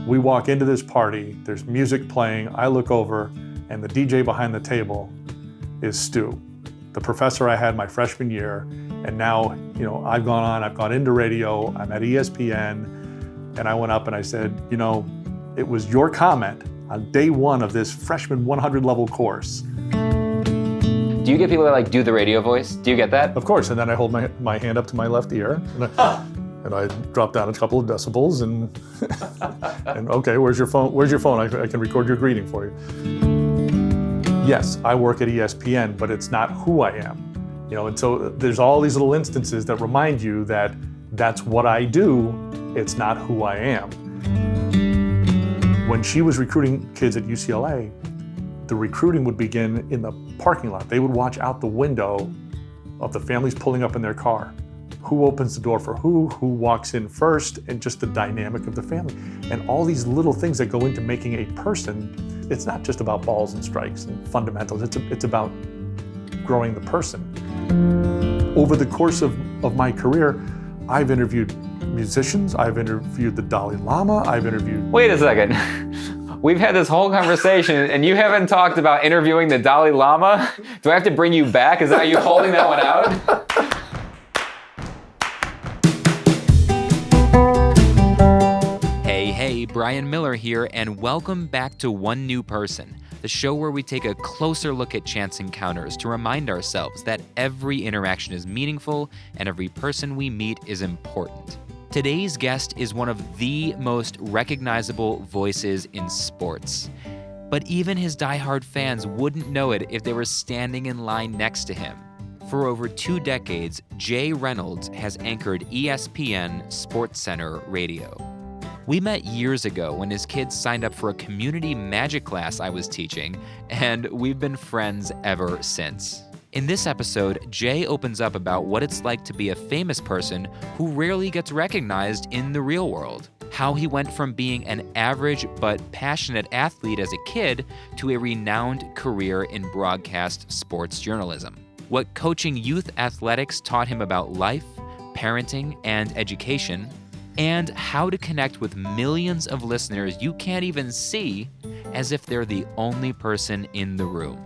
We walk into this party, there's music playing, I look over, and the DJ behind the table is Stu, the professor I had my freshman year. And now, I've gone into radio, I'm at ESPN, and I went up and I said, it was your comment on day one of this freshman 100 level course. Do you get people that do the radio voice? Do you get that? Of course, and then I hold my hand up to my left ear, and I drop down a couple of decibels, and and okay, where's your phone? Where's your phone? I can record your greeting for you. Yes, I work at ESPN, but it's not who I am. And so there's all these little instances that remind you that that's what I do, it's not who I am. When she was recruiting kids at UCLA, the recruiting would begin in the parking lot. They would watch out the window of the families pulling up in their car. Who opens the door for who walks in first, and just the dynamic of the family. And all these little things that go into making a person. It's not just about balls and strikes and fundamentals, it's about growing the person. Over the course of my career, I've interviewed musicians, I've interviewed the Dalai Lama, I've interviewed... Wait a second. We've had this whole conversation and you haven't talked about interviewing the Dalai Lama? Do I have to bring you back? Is that you holding that one out? Hey, Brian Miller here, and welcome back to One New Person, the show where we take a closer look at chance encounters to remind ourselves that every interaction is meaningful and every person we meet is important. Today's guest is one of the most recognizable voices in sports. But even his diehard fans wouldn't know it if they were standing in line next to him. For over 2 decades, Jay Reynolds has anchored ESPN SportsCenter radio. We met years ago when his kids signed up for a community magic class I was teaching, and we've been friends ever since. In this episode, Jay opens up about what it's like to be a famous person who rarely gets recognized in the real world. How he went from being an average but passionate athlete as a kid to a renowned career in broadcast sports journalism. What coaching youth athletics taught him about life, parenting, and education, and how to connect with millions of listeners you can't even see as if they're the only person in the room.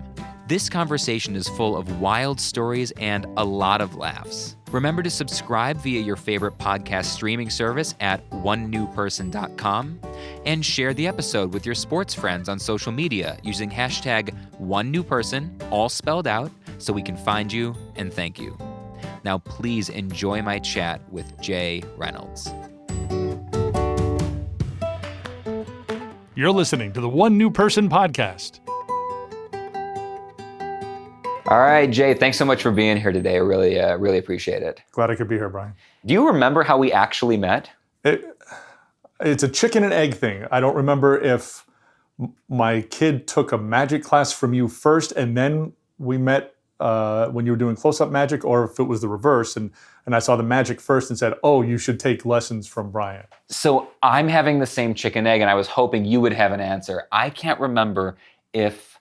This conversation is full of wild stories and a lot of laughs. Remember to subscribe via your favorite podcast streaming service at onenewperson.com and share the episode with your sports friends on social media using hashtag OneNewPerson, all spelled out, so we can find you and thank you. Now please enjoy my chat with Jay Reynolds. You're listening to the One New Person podcast. All right, Jay, thanks so much for being here today. I really appreciate it. Glad I could be here, Brian. Do you remember how we actually met? It's a chicken and egg thing. I don't remember if my kid took a magic class from you first and then we met when you were doing close-up magic, or if it was the reverse and I saw the magic first and said, oh, you should take lessons from Brian. So I'm having the same chicken egg, and I was hoping you would have an answer. I can't remember if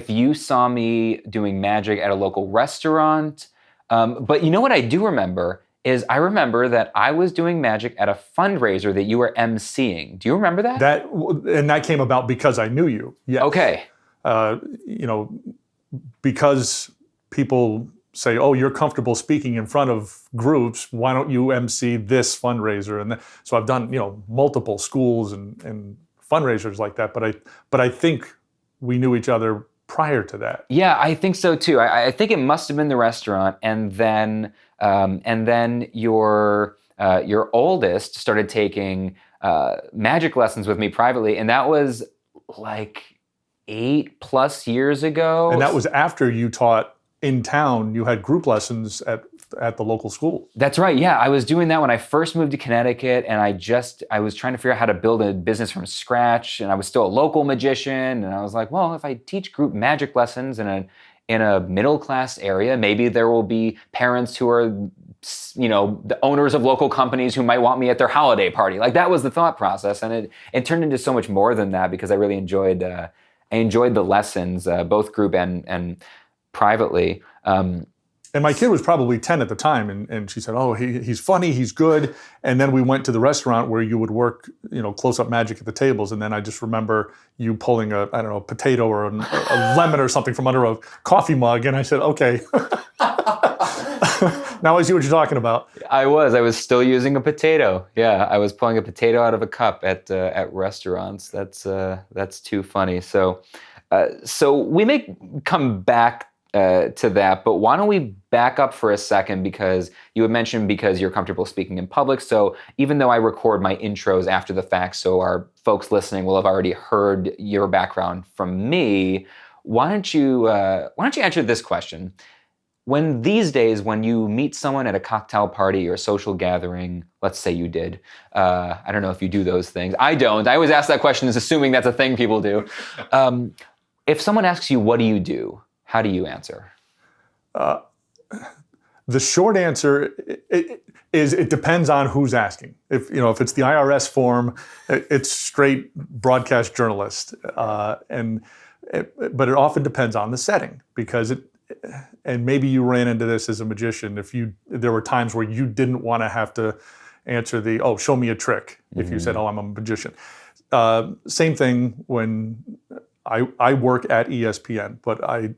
you saw me doing magic at a local restaurant, but you know what I do remember is I remember that I was doing magic at a fundraiser that you were emceeing. Do you remember that? That came about because I knew you. Yes. Okay. Because people say, oh, you're comfortable speaking in front of groups, why don't you MC this fundraiser? And so I've done, multiple schools and fundraisers like that, but I think we knew each other prior to that. Yeah, I think so too. I think it must have been the restaurant, and then your oldest started taking magic lessons with me privately, and that was like 8+ years ago. And that was after you taught in town. You had group lessons at the local school. That's right. Yeah, I was doing that when I first moved to Connecticut, and I was trying to figure out how to build a business from scratch, and I was still a local magician, and I was like, well, if I teach group magic lessons in a middle class area, maybe there will be parents who are, the owners of local companies who might want me at their holiday party. Like, that was the thought process, and it turned into so much more than that because I really enjoyed the lessons, both group and privately. And my kid was probably 10 at the time, and she said, "Oh, he's funny, he's good." And then we went to the restaurant where you would work, close-up magic at the tables. And then I just remember you pulling a potato or a lemon or something from under a coffee mug, and I said, "Okay." Now I see what you're talking about. I was still using a potato. Yeah, I was pulling a potato out of a cup at restaurants. That's too funny. So we may come back to that, but why don't we back up for a second, because you had mentioned because you're comfortable speaking in public. So even though I record my intros after the fact, so our folks listening will have already heard your background from me, why don't you answer this question? When these days, when you meet someone at a cocktail party or a social gathering, let's say you did, I don't know if you do those things. I don't. I always ask that question as assuming that's a thing people do. If someone asks you, what do you do? How do you answer? The short answer is it depends on who's asking. If it's the IRS form, it's straight broadcast journalist, but it often depends on the setting, because and maybe you ran into this as a magician. There were times where you didn't want to have to answer show me a trick. If you said, "Oh, I'm a magician." Same thing when I work at ESPN, but I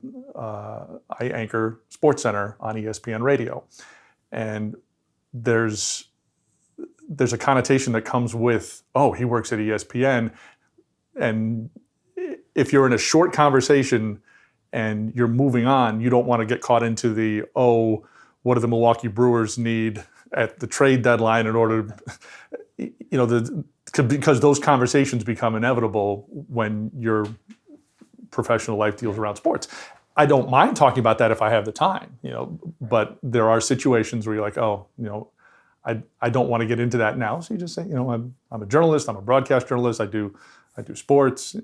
anchor SportsCenter on ESPN Radio, and there's a connotation that comes with, "Oh, he works at ESPN," and if you're in a short conversation and you're moving on, you don't want to get caught into the, "Oh, what do the Milwaukee Brewers need at the trade deadline in order," because those conversations become inevitable when your professional life deals around sports. I don't mind talking about that if I have the time, but there are situations where you're like, "Oh, I don't want to get into that now." So you just say, I'm a journalist, I'm a broadcast journalist, I do sports.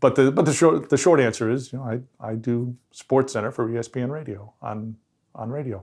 But the short answer is, I do SportsCenter for ESPN Radio on radio.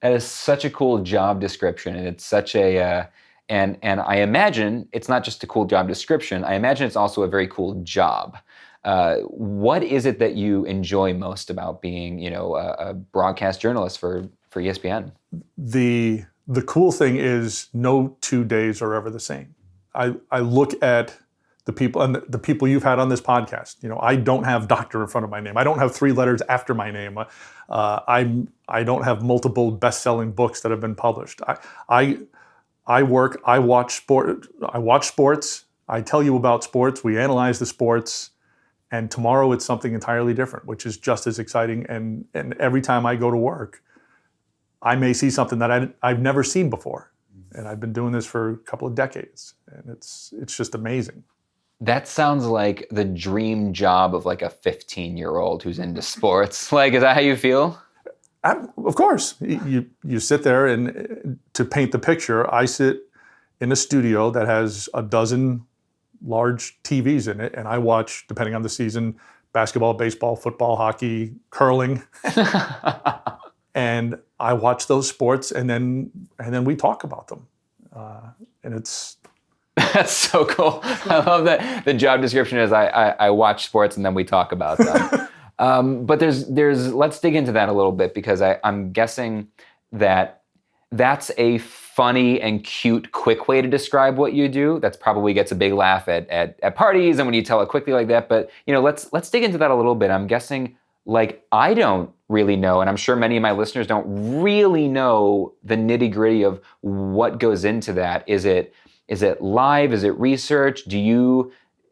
That is such a cool job description, and it's such a and I imagine it's not just a cool job description. I imagine it's also a very cool job. What is it that you enjoy most about being, a broadcast journalist for ESPN? The cool thing is no 2 days are ever the same. I look at the people, and the people you've had on this podcast. I don't have doctor in front of my name. I don't have 3 letters after my name. I don't have multiple best-selling books that have been published. I work. I watch sport. I watch sports. I tell you about sports. We analyze the sports. And tomorrow it's something entirely different, which is just as exciting. And every time I go to work, I may see something that I've never seen before. And I've been doing this for a couple of decades. And it's just amazing. That sounds like the dream job of like a 15-year-old who's into sports. Is that how you feel? Of course. You sit there, and to paint the picture, I sit in a studio that has a dozen large TVs in it, and I watch, depending on the season, basketball, baseball, football, hockey, curling. And I watch those sports, and then we talk about them. And it's... That's so cool. I love that the job description is I watch sports and then we talk about them. But there's let's dig into that a little bit, because I'm guessing that's a funny and cute, quick way to describe what you do. That's probably gets a big laugh at parties and when you tell it quickly like that. But let's dig into that a little bit. I'm guessing, I don't really know, and I'm sure many of my listeners don't really know the nitty-gritty of what goes into that. Is it live? Is it research?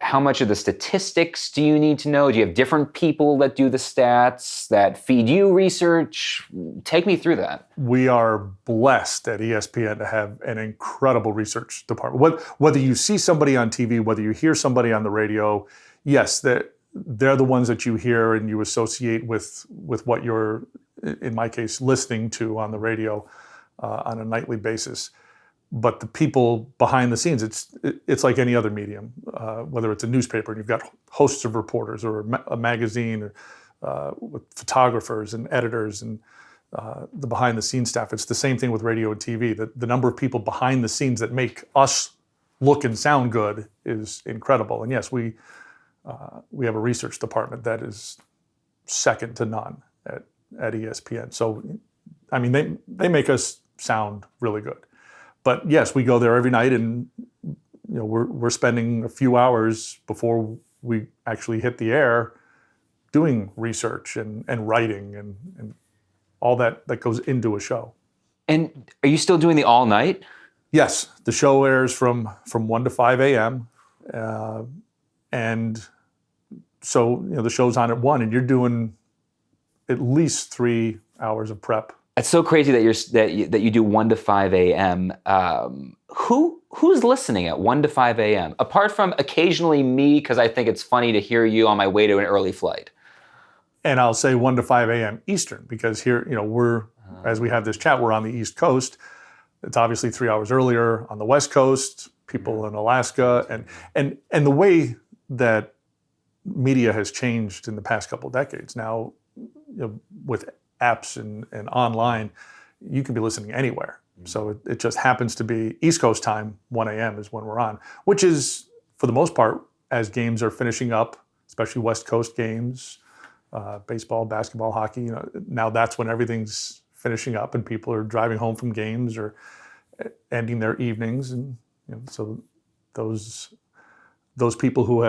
How much of the statistics do you need to know? Do you have different people that do the stats, that feed you research? Take me through that. We are blessed at ESPN to have an incredible research department. Whether you see somebody on TV, whether you hear somebody on the radio, yes, they're the ones that you hear and you associate with what you're, in my case, listening to on the radio on a nightly basis. But the people behind the scenes, it's like any other medium, whether it's a newspaper and you've got hosts of reporters, or a magazine with photographers and editors and the behind the scenes staff. It's the same thing with radio and TV. The number of people behind the scenes that make us look and sound good is incredible. And yes, we have a research department that is second to none at ESPN. So I mean, they make us sound really good. But yes, we go there every night, and we're spending a few hours before we actually hit the air doing research and writing and all that goes into a show. And are you still doing the all night? Yes, the show airs from 1 to 5 a.m. And so the show's on at 1, and you're doing at least 3 hours of prep. It's so crazy that you do 1 to 5 a.m. Who's listening at 1 to 5 a.m. apart from occasionally me, because I think it's funny to hear you on my way to an early flight? And I'll say 1 to 5 a.m. Eastern, because here we're as we have this chat, we're on the East Coast. It's obviously 3 hours earlier on the West Coast. People in Alaska, and the way that media has changed in the past couple of decades. Now, with apps and online, you can be listening anywhere. So it just happens to be East Coast time, 1 a.m. is when we're on, which is, for the most part, as games are finishing up, especially West Coast games, baseball, basketball, hockey, now that's when everything's finishing up and people are driving home from games or ending their evenings. And so those people who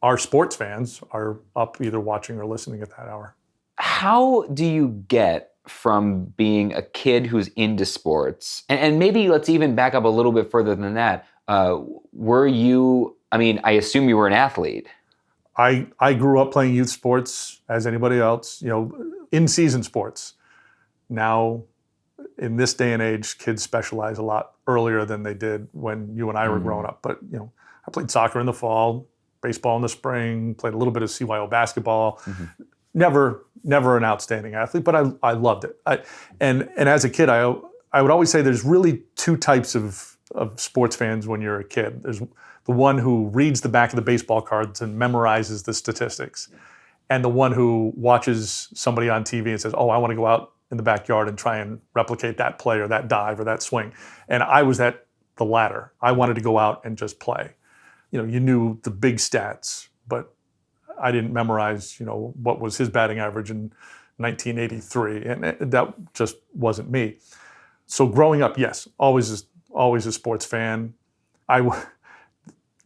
are sports fans are up either watching or listening at that hour. How do you get from being a kid who's into sports, and maybe let's even back up a little bit further than that, I assume you were an athlete. I grew up playing youth sports as anybody else, in-season sports. Now, in this day and age, kids specialize a lot earlier than they did when you and I were growing up. But, I played soccer in the fall, baseball in the spring, played a little bit of CYO basketball. Never an outstanding athlete, but I loved it. And as a kid, I would always say there's really two types of sports fans when you're a kid. There's the one who reads the back of the baseball cards and memorizes the statistics, and the one who watches somebody on TV and says, "Oh, I want to go out in the backyard and try and replicate that play or that dive or that swing." And I was the latter. I wanted to go out and just play. You knew the big stats, but I didn't memorize, what was his batting average in 1983, and that just wasn't me. So growing up, yes, always a sports fan.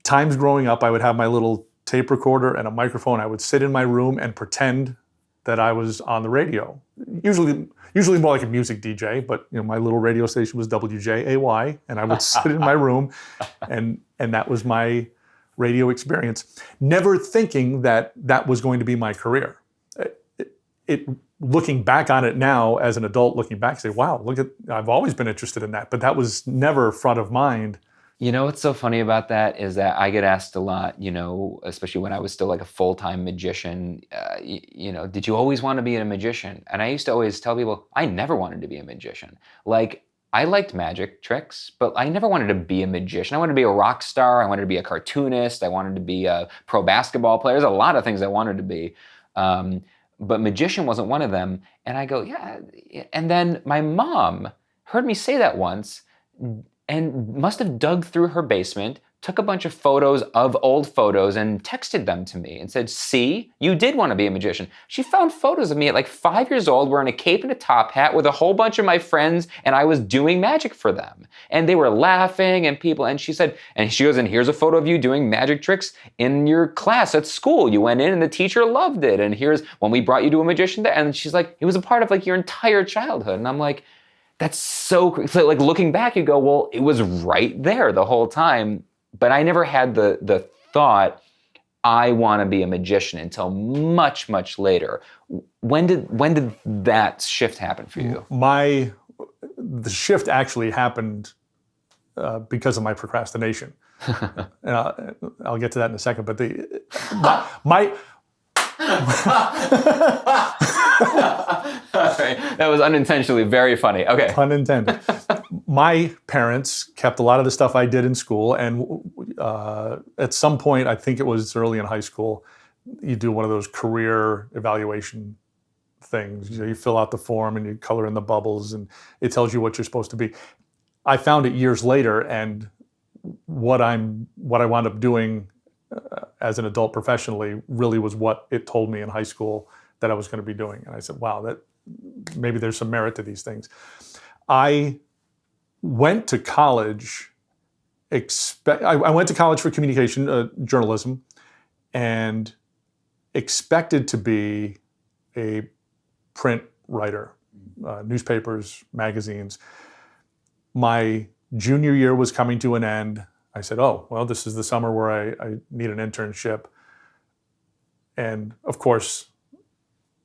Times growing up, I would have my little tape recorder and a microphone. I would sit in my room and pretend that I was on the radio. Usually more like a music DJ, but my little radio station was WJAY, and I would sit in my room, and that was my radio experience, never thinking that was going to be my career. Looking back on it now as an adult, looking back, say, wow, I've always been interested in that, but that was never front of mind. What's so funny about that is that I get asked a lot, especially when I was still like a full-time magician, did you always want to be a magician? And I used to always tell people, I never wanted to be a magician. Like, I liked magic tricks, but I never wanted to be a magician. I wanted to be a rock star. I wanted to be a cartoonist. I wanted to be a pro basketball player. There's a lot of things I wanted to be. But magician wasn't one of them. And I go, yeah. And then my mom heard me say that once and must have dug through her basement, took a bunch of photos of old photos and texted them to me and said, see, you did want to be a magician. She found photos of me at like 5 years old wearing a cape and a top hat with a whole bunch of my friends, and I was doing magic for them. And they were laughing and she goes, and here's a photo of you doing magic tricks in your class at school. You went in and the teacher loved it. And here's when we brought you to a magician there. And she's like, it was a part of like your entire childhood. And I'm like, that's so like looking back, you go, well, it was right there the whole time. But I never had the thought, I want to be a magician until much, much later. When did that shift happen for you? The shift actually happened because of my procrastination. And I'll get to that in a second. But that was unintentionally very funny. Okay. Pun intended. My parents kept a lot of the stuff I did in school, and at some point, I think it was early in high school, you do one of those career evaluation things. You fill out the form and you color in the bubbles, and it tells you what you're supposed to be. I found it years later, and what I wound up doing as an adult professionally really was what it told me in high school that I was going to be doing. And I said, wow, maybe there's some merit to these things. I went to college. I went to college for communication, journalism, and expected to be a print writer, newspapers, magazines. My junior year was coming to an end. I said, oh, well, this is the summer where I need an internship. And of course,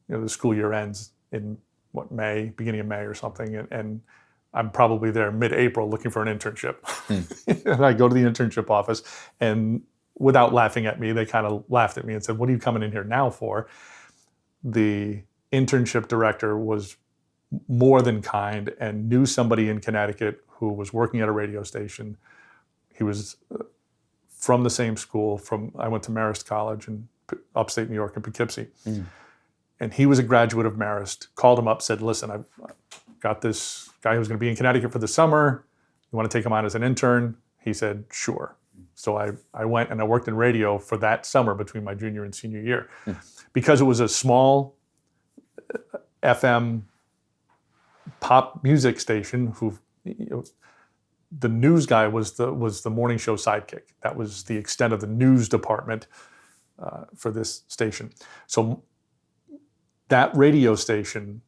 the school year ends in May, beginning of May or something. And I'm probably there mid-April looking for an internship. And I go to the internship office, and without laughing at me, they kind of laughed at me and said, what are you coming in here now for? The internship director was more than kind and knew somebody in Connecticut who was working at a radio station. He was from the same school. I went to Marist College in upstate New York in Poughkeepsie. And he was a graduate of Marist, called him up, said, listen, I've got this guy who's going to be in Connecticut for the summer. You want to take him on as an intern? He said, sure. So I went and I worked in radio for that summer between my junior and senior year. Because it was a small FM pop music station the news guy was the morning show sidekick. That was the extent of the news department for this station. So that radio station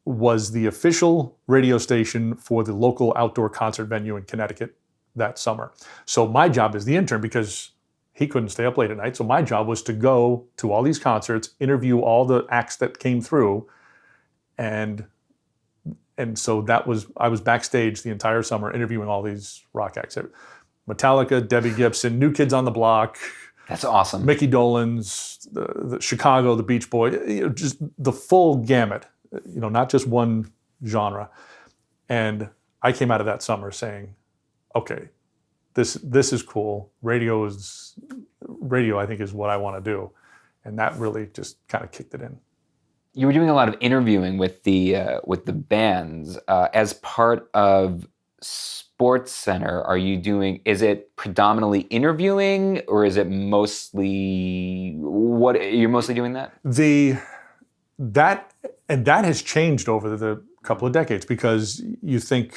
was the official radio station for the local outdoor concert venue in Connecticut that summer. So my job as the intern, because he couldn't stay up late at night, so my job was to go to all these concerts, interview all the acts that came through, and so I was backstage the entire summer interviewing all these rock acts. Metallica, Debbie Gibson, New Kids on the Block. That's awesome. Mickey Dolenz, the Chicago, the Beach Boys, just the full gamut, not just one genre. And I came out of that summer saying, okay, this is cool. Radio, I think, is what I want to do. And that really just kind of kicked it in. You were doing a lot of interviewing with the bands as part of SportsCenter. Is it predominantly interviewing, or is it mostly you're mostly doing that? That has changed over the couple of decades, because you think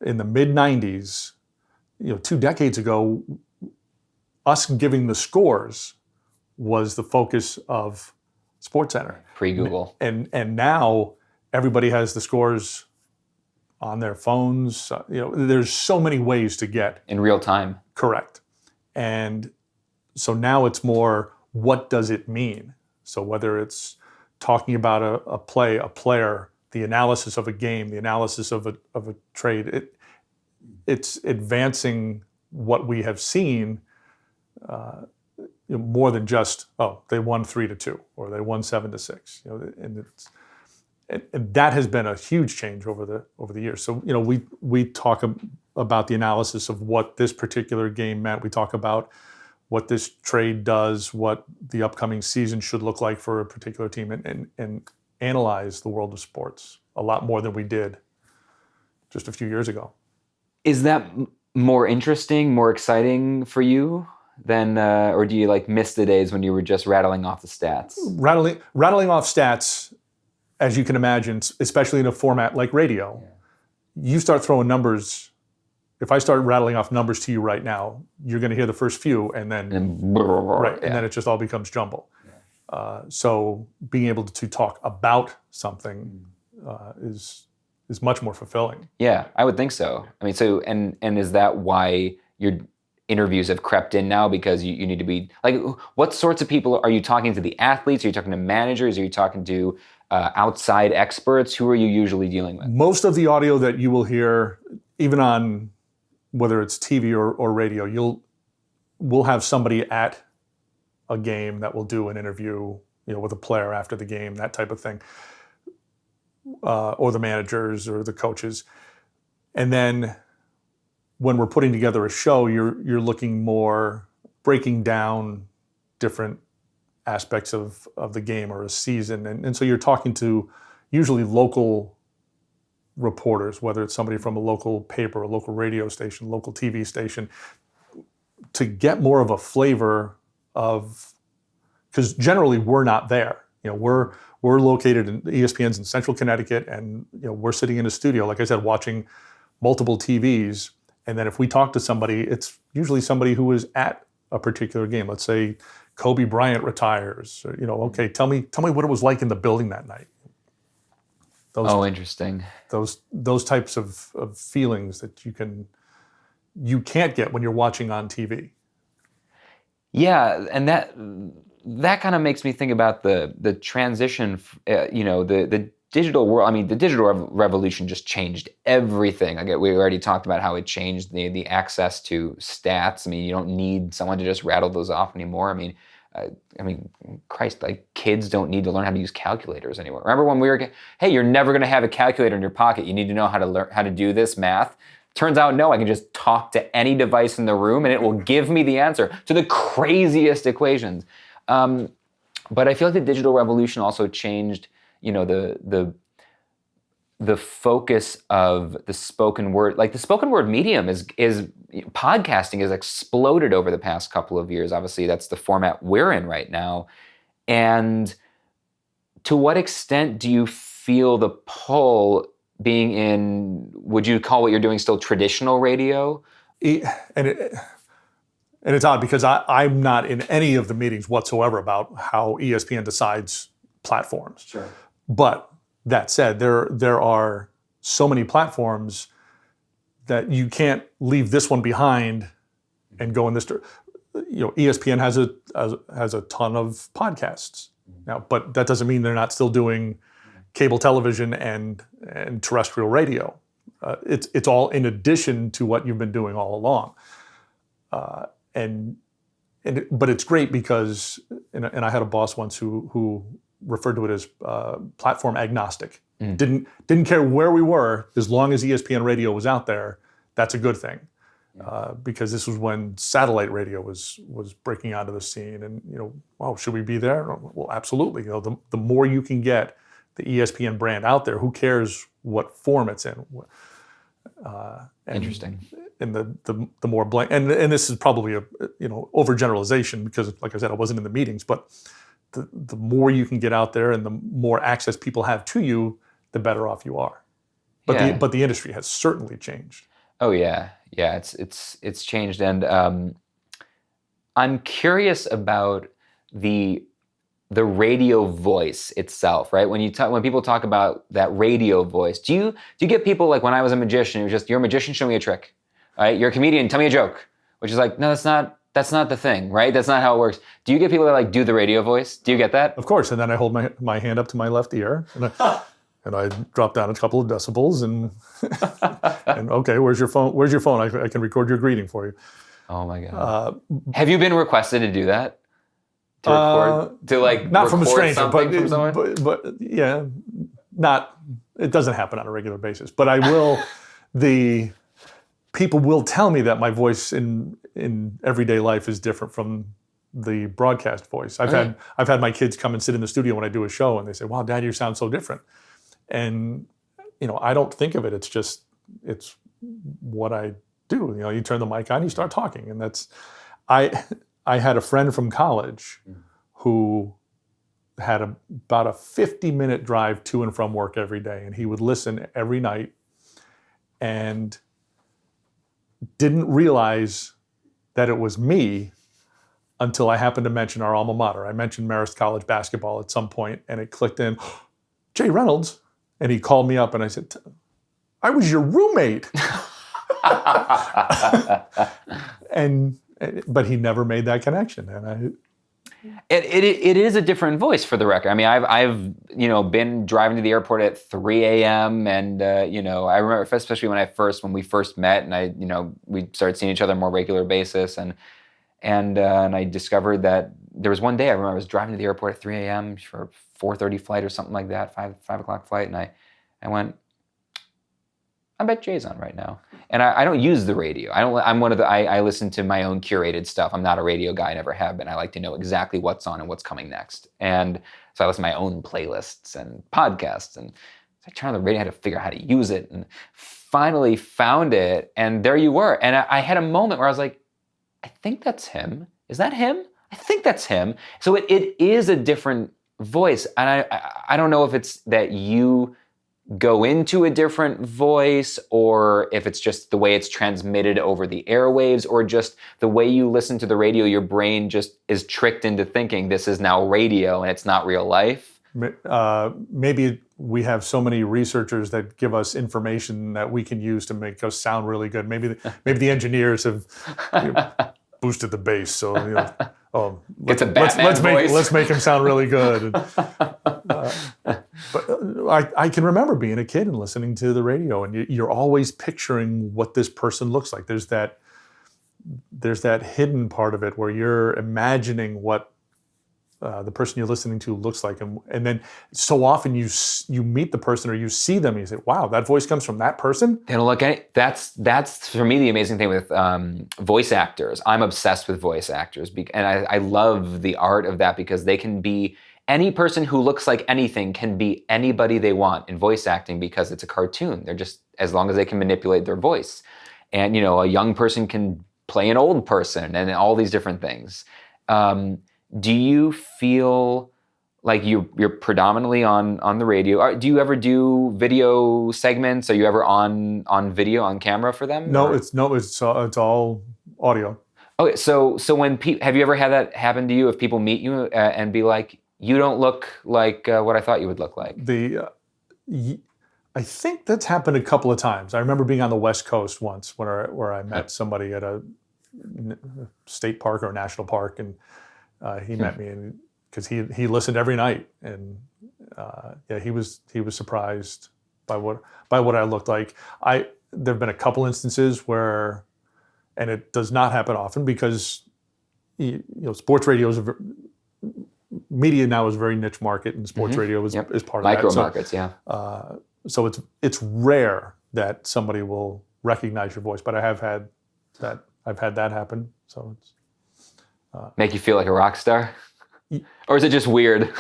in the mid 90s, 2 decades ago, us giving the scores was the focus of SportsCenter. Pre-Google. And now everybody has the scores on their phones. There's so many ways to get. In real time. Correct. And so now it's more, what does it mean? So whether it's talking about a play, a player, the analysis of a game, the analysis of a trade, it's advancing what we have seen more than just, they won 3-2 or they won 7-6. And that has been a huge change over the years. So we talk about the analysis of what this particular game meant. We talk about what this trade does, what the upcoming season should look like for a particular team, and analyze the world of sports a lot more than we did just a few years ago. Is that more interesting, more exciting for you than, or do you miss the days when you were just rattling off the stats? Rattling off stats, as you can imagine, especially in a format like radio, you start throwing numbers. If I start rattling off numbers to you right now, you're going to hear the first few, and then and then it just all becomes jumble. So being able to talk about something is much more fulfilling. Yeah, I would think so. I mean, and is that why your interviews have crept in now, because you need to be what sorts of people are you talking to? The athletes? Are you talking to managers? Are you talking to outside experts? Who are you usually dealing with? Most of the audio that you will hear, even on whether it's TV or radio, we'll have somebody at a game that will do an interview, with a player after the game, that type of thing, or the managers or the coaches. And then when we're putting together a show, you're looking more breaking down different aspects of the game or a season. And so you're talking to usually local reporters, whether it's somebody from a local paper, a local radio station, local TV station, to get more of a flavor of, because generally we're not there. We're we're located in ESPN's in Central Connecticut, and we're sitting in a studio, like I said, watching multiple TVs. And then if we talk to somebody, it's usually somebody who was at a particular game. Let's say Kobe Bryant retires. Okay, tell me what it was like in the building that night. Interesting. Those types of feelings that you can't get when you're watching on TV. Yeah, and that kind of makes me think about the transition. The digital world. I mean, the digital revolution just changed everything. We already talked about how it changed the access to stats. I mean, you don't need someone to just rattle those off anymore. I mean, Christ, like kids don't need to learn how to use calculators anymore. Remember when we were, hey, you're never going to have a calculator in your pocket. You need to know how to learn how to do this math. Turns out, no, I can just talk to any device in the room and it will give me the answer to the craziest equations. But I feel like the digital revolution also changed, the focus of the spoken word. Like the spoken word medium is podcasting has exploded over the past couple of years. Obviously, that's the format we're in right now. And to what extent do you feel the pull being in, would you call what you're doing still traditional radio? And it's odd because I'm not in any of the meetings whatsoever about how ESPN decides platforms. Sure. But that said, there are so many platforms that you can't leave this one behind and go in this. ESPN has a ton of podcasts now, but that doesn't mean they're not still doing cable television and terrestrial radio. It's all in addition to what you've been doing all along. But it's great because, and I had a boss once who referred to it as platform agnostic. Didn't care where we were, as long as ESPN radio was out there. That's a good thing, because this was when satellite radio was breaking onto the scene, and wow, should we be there? Well, absolutely. The more you can get the ESPN brand out there, who cares what form it's in? Interesting. And the more blank, and this is probably a overgeneralization because, like I said, I wasn't in the meetings, but the more you can get out there and the more access people have to you, the better off you are. But the industry has certainly changed. Oh yeah, it's changed, and I'm curious about the radio voice itself, right? When people talk about that radio voice, do you get people like when I was a magician, it was just, you're a magician, show me a trick. All right, you're a comedian, tell me a joke, which is like, no, that's not the thing, right? That's not how it works. Do you get people that like do the radio voice? Do you get that? Of course, and then I hold my hand up to my left ear, and I drop down a couple of decibels, and okay, where's your phone? Where's your phone? I can record your greeting for you. Oh my God. Have you been requested to do that? To record, not from a stranger, from someone? but yeah, it doesn't happen on a regular basis. But I will, people will tell me that my voice in everyday life is different from the broadcast voice. I've had my kids come and sit in the studio when I do a show, and they say, "Wow, Dad, you sound so different." And I don't think of it. It's what I do. You turn the mic on, you start talking, and that's I had a friend from college who had about a 50-minute drive to and from work every day, and he would listen every night and didn't realize that it was me until I happened to mention our alma mater. I mentioned Marist College basketball at some point, and it clicked in, Jay Reynolds, and he called me up, and I said, I was your roommate. But he never made that connection, and It is a different voice, for the record. I mean, I've been driving to the airport at 3 a.m. and I remember, especially when we first met, and we started seeing each other on a more regular basis, and I discovered that there was one day I remember I was driving to the airport at 3 a.m. for a 4:30 flight or something like that, 5 o'clock flight, and I went, I bet Jay's on right now. And I don't use the radio. I listen to my own curated stuff. I'm not a radio guy, I never have been. I like to know exactly what's on and what's coming next. And so I listen to my own playlists and podcasts. And so I turned on the radio, I had to figure out how to use it, and finally found it. And there you were. And I had a moment where I was like, I think that's him. Is that him? I think that's him. So it is a different voice, and I don't know if it's that you go into a different voice, or if it's just the way it's transmitted over the airwaves, or just the way you listen to the radio, your brain just is tricked into thinking this is now radio and it's not real life. Maybe we have so many researchers that give us information that we can use to make us sound really good. Maybe the engineers have boosted the bass, so let's make him sound really good. But I can remember being a kid and listening to the radio, and you're always picturing what this person looks like. There's that hidden part of it where you're imagining what the person you're listening to looks like, and then so often you meet the person or you see them and you say, wow, that voice comes from that person. They don't look at it. That's for me the amazing thing with voice actors. I'm obsessed with voice actors, and I love the art of that, because they can be any person who looks like anything, can be anybody they want in voice acting, because it's a cartoon. They're just, as long as they can manipulate their voice, and a young person can play an old person, and all these different things. Do you feel like you're predominantly on the radio? Do you ever do video segments? Are you ever on video, on camera for them? No, it's all audio. Okay, so when have you ever had that happen to you? If people meet you and be like, you don't look like what I thought you would look like. I think that's happened a couple of times. I remember being on the West Coast once where I met somebody at a state park or a national park, and he met me, and because he listened every night, and he was surprised by what I looked like. There've been a couple instances where, and it does not happen often, because sports radio is media now is a very niche market, and sports radio is part of micro that. Markets, yeah. So it's rare that somebody will recognize your voice, but I have had that. I've had that happen. So it's make you feel like a rock star, or is it just weird?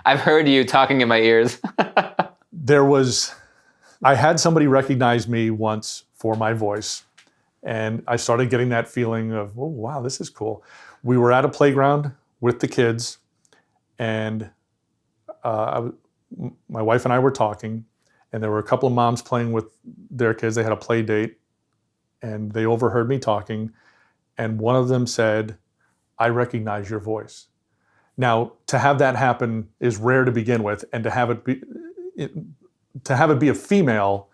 I've heard you talking in my ears. I had somebody recognize me once for my voice, and I started getting that feeling of, oh wow, this is cool. We were at a playground with the kids, and my wife and I were talking, and there were a couple of moms playing with their kids. They had a play date, and they overheard me talking, and one of them said, I recognize your voice. Now, to have that happen is rare to begin with, and to have it be a female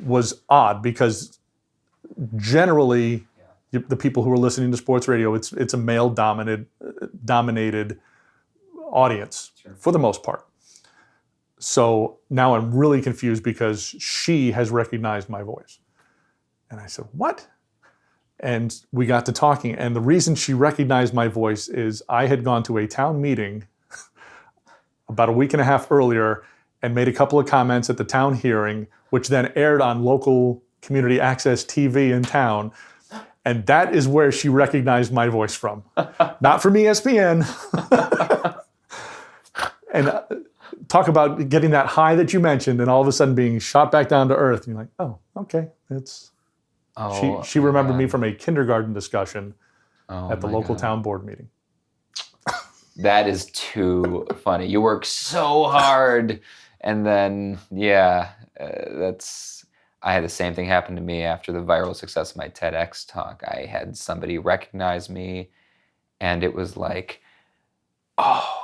was odd, because generally the people who are listening to sports radio, it's a male dominated audience for the most part. So now I'm really confused, because she has recognized my voice. And I said, what? And we got to talking, and the reason she recognized my voice is I had gone to a town meeting about a week and a half earlier and made a couple of comments at the town hearing, which then aired on local community access TV in town. And that is where she recognized my voice from. Not from ESPN. And talk about getting that high that you mentioned, and all of a sudden being shot back down to earth. And you're like, oh, okay. She remembered me from a kindergarten discussion at the local town board meeting. That is too funny. You work so hard, and then I had the same thing happen to me after the viral success of my TEDx talk. I had somebody recognize me, and it was like, oh,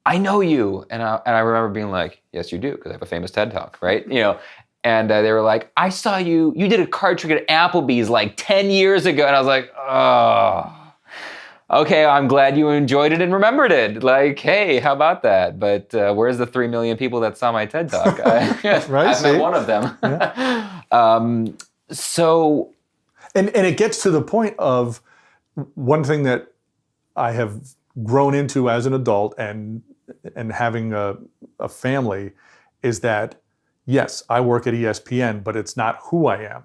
I know you. And I remember being like, yes, you do, because I have a famous TED talk, right? And they were like, I saw you did a card trick at Applebee's like 10 years ago. And I was like, oh, okay, I'm glad you enjoyed it and remembered it. Like, hey, how about that? But where's the 3 million people that saw my TED talk? Right, I've met one of them. Yeah. So. And it gets to the point of one thing that I have grown into as an adult and having a family is that, yes, I work at ESPN, but it's not who I am.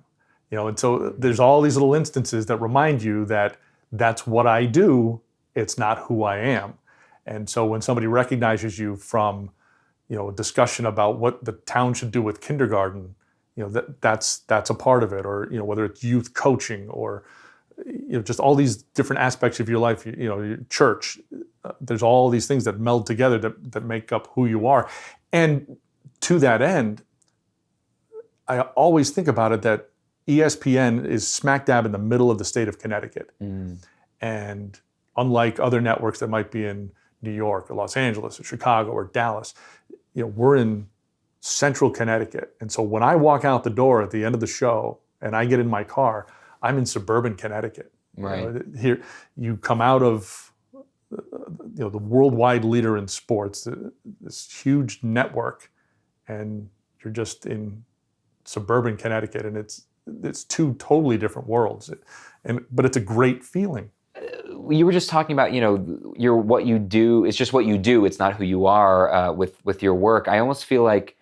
And so there's all these little instances that remind you that that's what I do, it's not who I am. And so when somebody recognizes you from, a discussion about what the town should do with kindergarten, that's a part of it, or whether it's youth coaching or just all these different aspects of your life, your church. There's all these things that meld together that make up who you are. And to that end, I always think about it that ESPN is smack dab in the middle of the state of Connecticut. And unlike other networks that might be in New York or Los Angeles or Chicago or Dallas, we're in central Connecticut. And so when I walk out the door at the end of the show and I get in my car, I'm in suburban Connecticut. Right. Here, you come out of the worldwide leader in sports, this huge network, and you're just in suburban Connecticut, and it's two totally different worlds. But it's a great feeling. You were just talking about, what you do. It's just what you do. It's not who you are with your work. I almost feel like,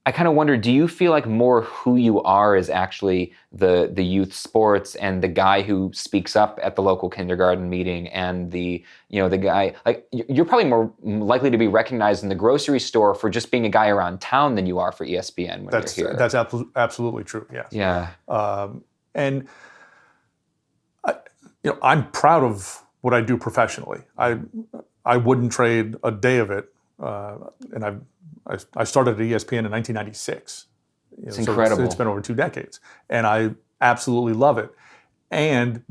I kind of wonder, do you feel like more who you are is actually the youth sports and the guy who speaks up at the local kindergarten meeting and the guy, like you're probably more likely to be recognized in the grocery store for just being a guy around town than you are for ESPN when you're here. That's absolutely true, yes. Yeah. And I'm proud of what I do professionally. I wouldn't trade a day of it, and I started at ESPN in 1996. It's incredible. So it's been over 2 decades, and I absolutely love it. And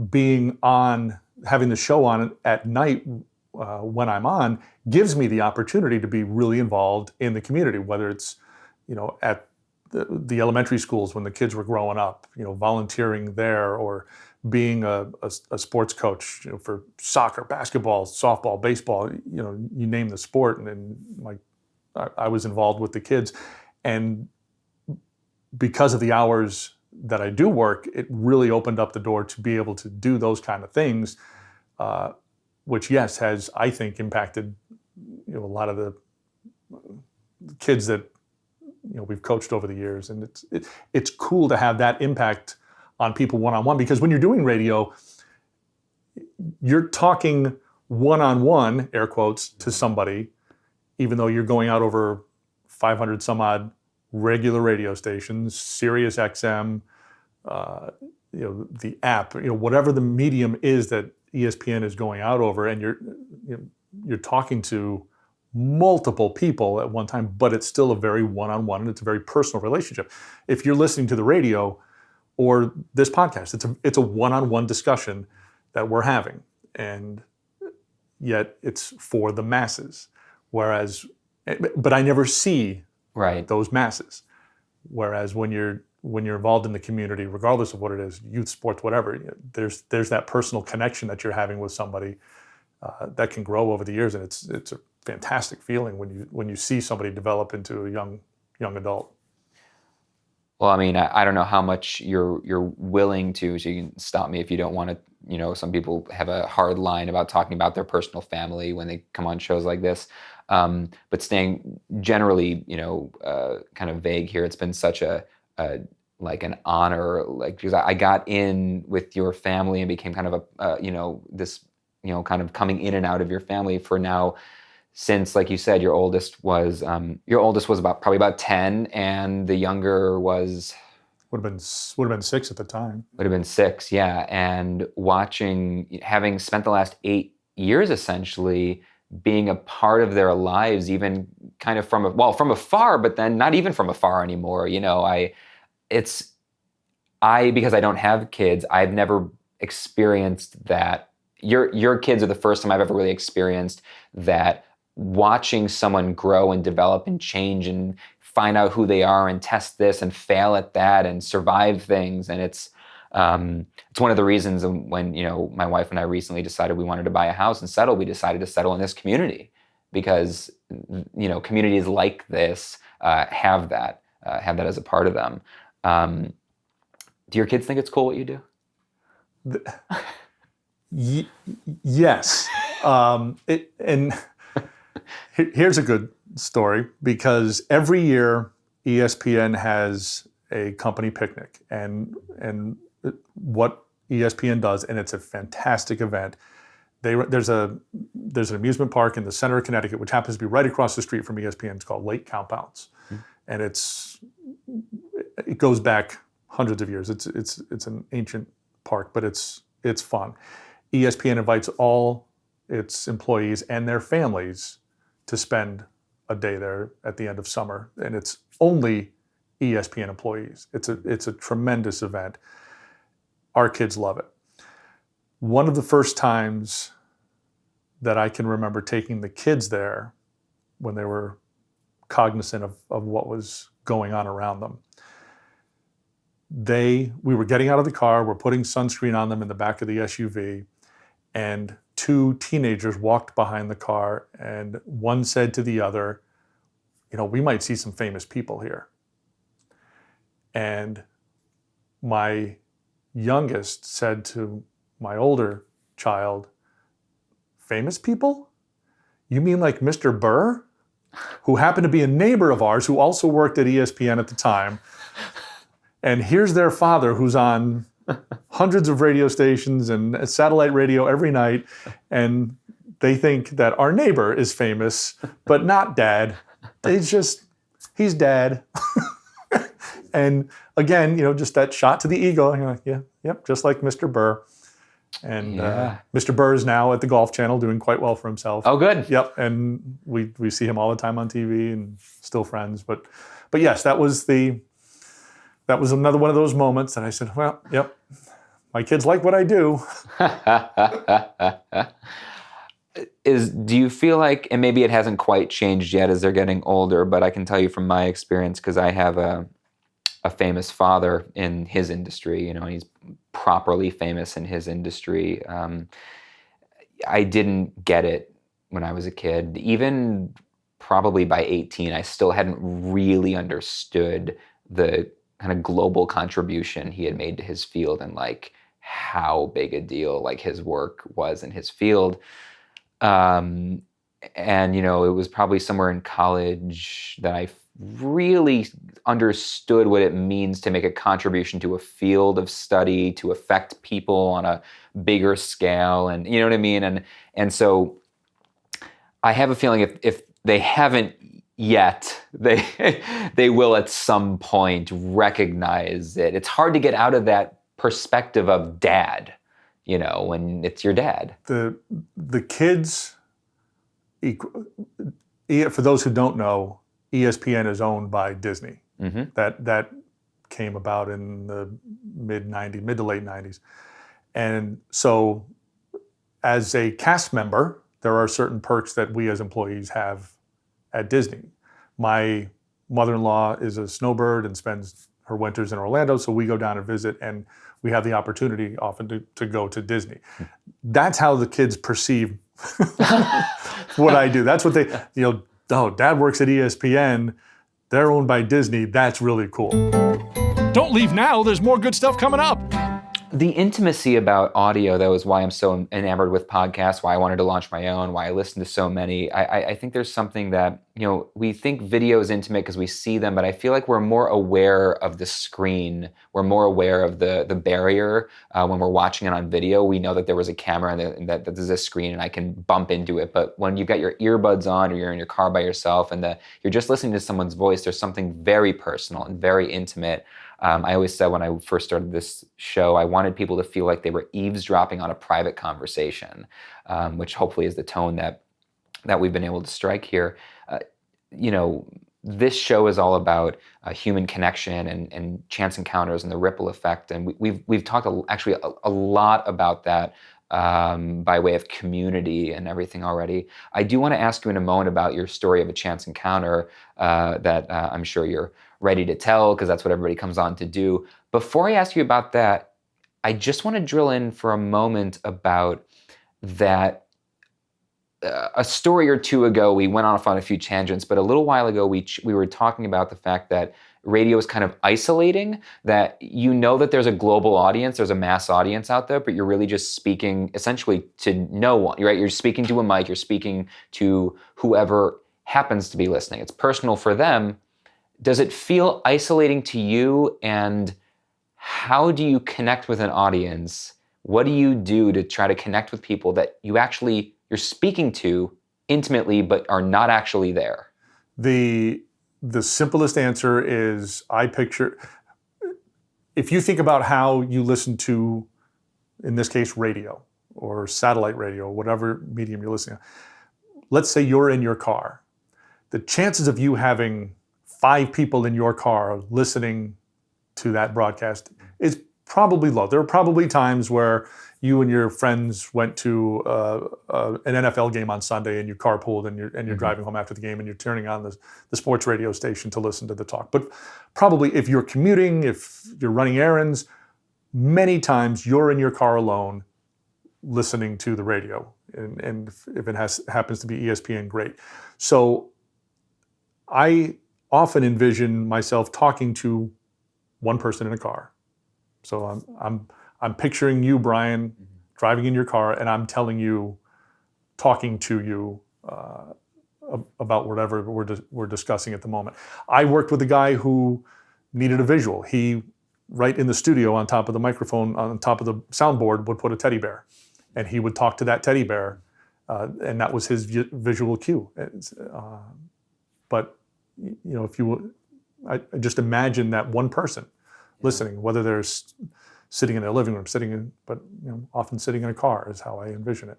having the show on at night when I'm on gives me the opportunity to be really involved in the community, whether it's at the elementary schools when the kids were growing up, volunteering there, or being a sports coach for soccer, basketball, softball, baseball, you name the sport, and I was involved with the kids. And because of the hours that I do work, it really opened up the door to be able to do those kind of things, which, yes, has, I think, impacted a lot of the kids that we've coached over the years. And it's cool to have that impact on people one-on-one, because when you're doing radio, you're talking one-on-one, air quotes, to somebody, even though you're going out over 500 some odd regular radio stations, Sirius XM, the app, whatever the medium is that ESPN is going out over, and you're talking to multiple people at one time, but it's still a very one-on-one, and it's a very personal relationship. If you're listening to the radio or this podcast, it's a one-on-one discussion that we're having, and yet it's for the masses. But I never see those masses. Whereas when you're involved in the community, regardless of what it is, youth sports, whatever, there's that personal connection that you're having with somebody that can grow over the years, and it's a fantastic feeling when you see somebody develop into a young adult. Well, I mean, I don't know how much you're willing to, so you can stop me if you don't want to. Some people have a hard line about talking about their personal family when they come on shows like this. But staying generally, kind of vague here, it's been such an honor, because I got in with your family and became kind of this kind of coming in and out of your family for now. Since, like you said, your oldest was probably about 10, and the younger would have been 6 at the time. Would have been 6, yeah. And having spent the last 8 years essentially being a part of their lives, even kind of from afar, but then not even from afar anymore. Because I don't have kids, I've never experienced that. Your kids are the first time I've ever really experienced that. Watching someone grow and develop and change and find out who they are and test this and fail at that and survive things. And it's one of the reasons when, my wife and I recently decided we wanted to buy a house and settle, we decided to settle in this community because, communities like this have that as a part of them. Do your kids think it's cool what you do? Yes. Here's a good story, because every year ESPN has a company picnic, and what ESPN does, and it's a fantastic event. There's an amusement park in the center of Connecticut, which happens to be right across the street from ESPN. It's called Lake Compounds, and it goes back hundreds of years. It's an ancient park, but it's fun. ESPN invites all its employees and their families to spend a day there at the end of summer, and it's only ESPN employees. It's a tremendous event. Our kids love it. One of the first times that I can remember taking the kids there when they were cognizant of what was going on around them. We were getting out of the car, we're putting sunscreen on them in the back of the SUV, and two teenagers walked behind the car, and one said to the other, we might see some famous people here. And my youngest said to my older child, famous people? You mean like Mr. Burr, who happened to be a neighbor of ours who also worked at ESPN at the time? And here's their father who's on hundreds of radio stations and satellite radio every night, and they think that our neighbor is famous, but not Dad. He's Dad. And again, just that shot to the ego. You're like, yeah, yep, just like Mr. Burr. And Mr. Burr is now at the Golf Channel doing quite well for himself. Oh, good. Yep, and we see him all the time on TV and still friends. But yes, that was another one of those moments that I said, well, yep, my kids like what I do. Do you feel like, and maybe it hasn't quite changed yet as they're getting older, but I can tell you from my experience, because I have a famous father in his industry, he's properly famous in his industry. I didn't get it when I was a kid. Even probably by 18, I still hadn't really understood the kind of global contribution he had made to his field and like how big a deal like his work was in his field. And, it was probably somewhere in college that I really understood what it means to make a contribution to a field of study, to affect people on a bigger scale. And you know what I mean? And so I have a feeling if they haven't yet, they will at some point recognize it. It's hard to get out of that perspective of dad, when it's your dad. The kids, for those who don't know, ESPN is owned by Disney. Mm-hmm. That came about in the mid to late 90s. And so as a cast member, there are certain perks that we as employees have at Disney. My mother-in-law is a snowbird and spends her winters in Orlando, so we go down and visit, and we have the opportunity often to go to Disney. That's how the kids perceive what I do. That's what they, Dad works at ESPN, they're owned by Disney, that's really cool. Don't leave now, there's more good stuff coming up. The intimacy about audio, though, is why I'm so enamored with podcasts, why I wanted to launch my own, why I listen to so many. I think there's something that, we think video is intimate because we see them, but I feel like we're more aware of the screen. We're more aware of the barrier. When we're watching it on video, we know that there was a camera and that there's a screen and I can bump into it. But when you've got your earbuds on or you're in your car by yourself and you're just listening to someone's voice, there's something very personal and very intimate. I always said when I first started this show, I wanted people to feel like they were eavesdropping on a private conversation, which hopefully is the tone that we've been able to strike here. This show is all about human connection and chance encounters and the ripple effect, and we've talked actually a lot about that by way of community and everything already. I do want to ask you in a moment about your story of a chance encounter that I'm sure you're ready to tell, because that's what everybody comes on to do. Before I ask you about that, I just want to drill in for a moment about that. A story or two ago, we went off on a few tangents, but a little while ago, we were talking about the fact that radio is kind of isolating, that that there's a global audience, there's a mass audience out there, but you're really just speaking essentially to no one, right? You're speaking to a mic, you're speaking to whoever happens to be listening. It's personal for them. Does it feel isolating to you? And how do you connect with an audience? What do you do to try to connect with people that you're speaking to intimately, but are not actually there? The simplest answer is if you think about how you listen to in this case, radio or satellite radio, whatever medium you're listening to. Let's say you're in your car. The chances of you having 5 people in your car listening to that broadcast is probably low. There are probably times where you and your friends went to an NFL game on Sunday and you carpooled and you're driving home after the game and you're turning on the sports radio station to listen to the talk. But probably if you're commuting, if you're running errands, many times you're in your car alone listening to the radio. And if it happens to be ESPN, great. So I often envision myself talking to one person in a car. So I'm picturing you, Brian, driving in your car, and I'm telling you, talking to you about whatever we're discussing at the moment. I worked with a guy who needed a visual. He, right in the studio on top of the microphone, on top of the soundboard, would put a teddy bear, and he would talk to that teddy bear, and that was his visual cue. But if I just imagine that one person listening, whether they're sitting in their living room, often sitting in a car is how I envision it.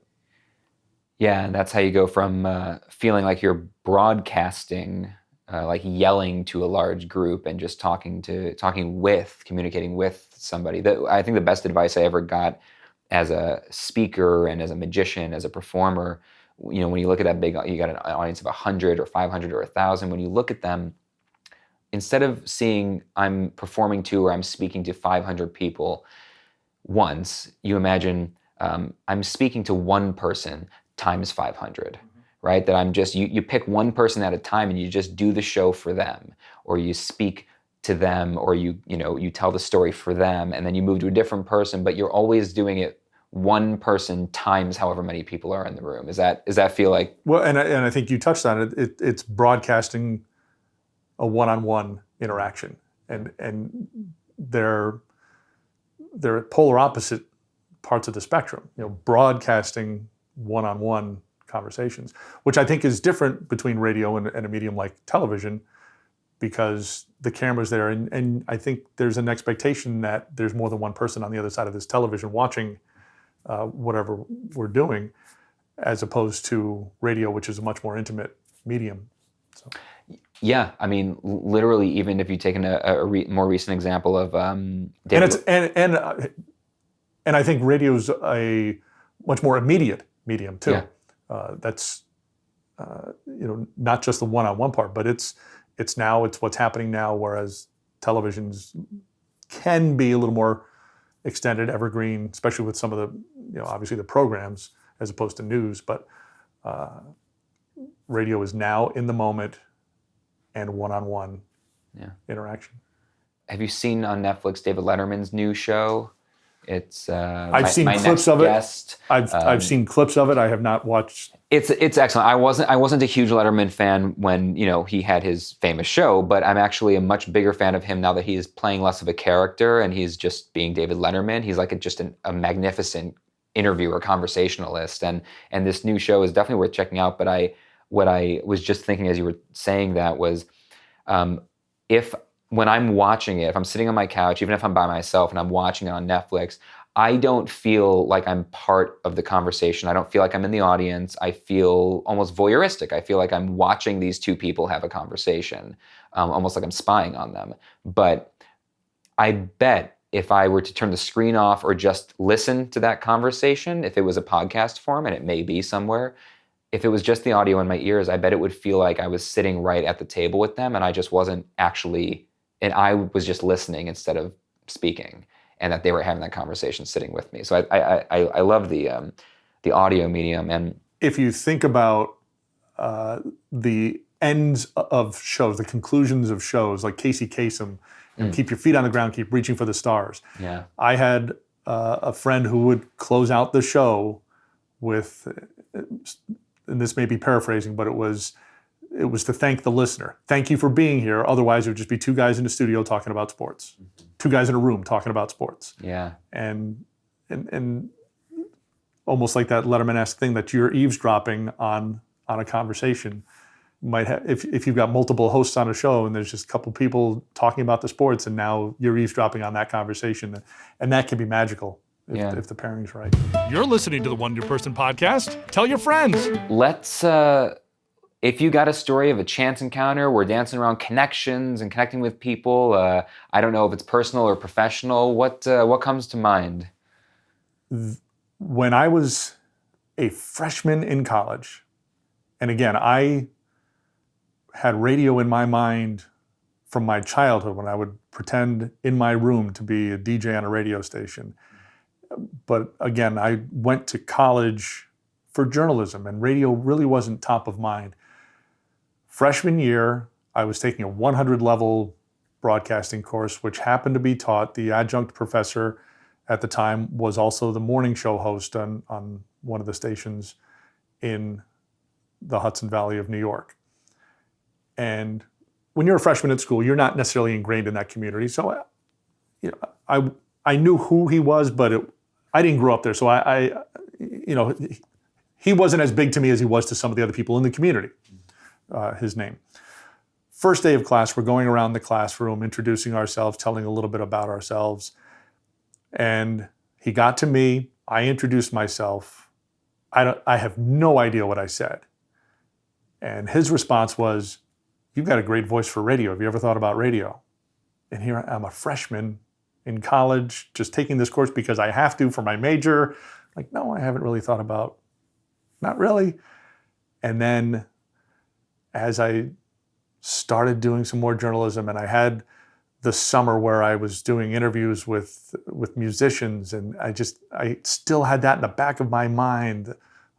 Yeah, and that's how you go from feeling like you're broadcasting, like yelling to a large group, and just communicating with somebody. I think the best advice I ever got as a speaker and as a magician, as a performer, when you look at that big, you got an audience of 100 or 500 or 1,000. When you look at them, instead of seeing I'm performing to or I'm speaking to 500 people once, you imagine I'm speaking to one person times 500, right? That I'm just, you pick one person at a time and you just do the show for them, or you speak to them, or you tell the story for them, and then you move to a different person, but you're always doing it one person times however many people are in the room. Does that feel like? Well, and I think you touched on it. It's broadcasting a one-on-one interaction, and they're at polar opposite parts of the spectrum. Broadcasting one-on-one conversations, which I think is different between radio and a medium like television, because the camera's there, and I think there's an expectation that there's more than one person on the other side of this television watching whatever we're doing, as opposed to radio, which is a much more intimate medium. So. Yeah, I mean, literally, even if you've taken a more recent example of David... And I think radio's a much more immediate medium too. Yeah. That's not just the one-on-one part, but it's what's happening now. Whereas televisions can be a little more extended, evergreen, especially with some of the obviously the programs as opposed to news. But radio is now in the moment and one-on-one interaction. Have you seen on Netflix David Letterman's new show? It's I've seen clips of it. I've seen clips of it. I have not watched. It's excellent. I wasn't a huge Letterman fan when he had his famous show, but I'm actually a much bigger fan of him now that he is playing less of a character and he's just being David Letterman. He's like just a magnificent interviewer, conversationalist, and this new show is definitely worth checking out. But what I was just thinking as you were saying that was, when I'm watching it, if I'm sitting on my couch, even if I'm by myself and I'm watching it on Netflix, I don't feel like I'm part of the conversation. I don't feel like I'm in the audience. I feel almost voyeuristic. I feel like I'm watching these two people have a conversation, almost like I'm spying on them. But I bet if I were to turn the screen off or just listen to that conversation, if it was a podcast form, and it may be somewhere, if it was just the audio in my ears, I bet it would feel like I was sitting right at the table with them and I just wasn't actually... And I was just listening instead of speaking, and that they were having that conversation sitting with me. So I love the audio medium. And if you think about the ends of shows, the conclusions of shows, like Casey Kasem, keep your feet on the ground, keep reaching for the stars. Yeah, I had a friend who would close out the show with, and this may be paraphrasing, but it was to thank the listener. Thank you for being here. Otherwise, it would just be two guys in the studio talking about sports. Two guys in a room talking about sports. Yeah. And almost like that Letterman-esque thing that you're eavesdropping on a conversation. Might have, if you've got multiple hosts on a show and there's just a couple people talking about the sports, and now you're eavesdropping on that conversation, and that can be magical. if the pairing's right. You're listening to the One New Person podcast. Tell your friends. Let's, if you got a story of a chance encounter, we're dancing around connections and connecting with people. I don't know if it's personal or professional. What comes to mind? When I was a freshman in college, and again, I had radio in my mind from my childhood when I would pretend in my room to be a DJ on a radio station. But again, I went to college for journalism, and radio really wasn't top of mind. Freshman year, I was taking a 100 level broadcasting course, which happened to be taught. The adjunct professor at the time was also the morning show host on one of the stations in the Hudson Valley of New York. And when you're a freshman at school, you're not necessarily ingrained in that community. So, I knew who he was, but I didn't grow up there. So he wasn't as big to me as he was to some of the other people in the community. His name. First day of class, we're going around the classroom, introducing ourselves, telling a little bit about ourselves. And he got to me. I introduced myself. I have no idea what I said. And his response was, "You've got a great voice for radio. Have you ever thought about radio?" And here I'm a freshman in college, just taking this course because I have to for my major. Like, no, I haven't really thought about, not really. And then as I started doing some more journalism, and I had the summer where I was doing interviews with musicians, and I still had that in the back of my mind.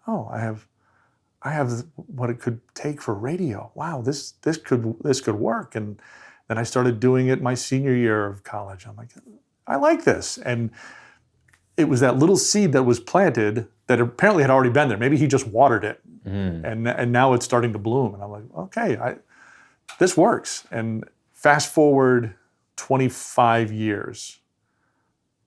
Oh, I have what it could take for radio. Wow, this could work. And then I started doing it my senior year of college. I'm like, I like this. And it was that little seed that was planted that apparently had already been there. Maybe he just watered it. And now it's starting to bloom. And I'm like, okay, this works. And fast forward 25 years,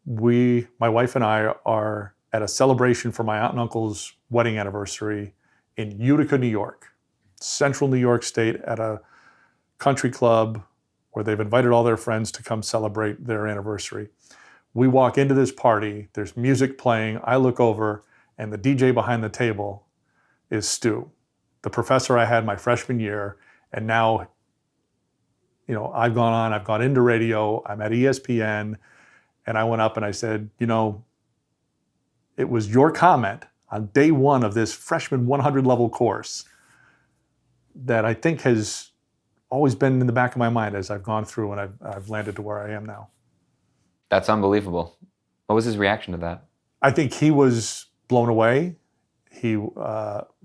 my wife and I are at a celebration for my aunt and uncle's wedding anniversary in Utica, New York, central New York State, at a country club where they've invited all their friends to come celebrate their anniversary. We walk into this party, there's music playing, I look over, and the DJ behind the table is Stu, the professor I had my freshman year, and now, I've gone into radio, I'm at ESPN, and I went up and I said, it was your comment on day one of this freshman 100 level course that I think has always been in the back of my mind as I've gone through and I've landed to where I am now. That's unbelievable. What was his reaction to that? I think he was blown away. He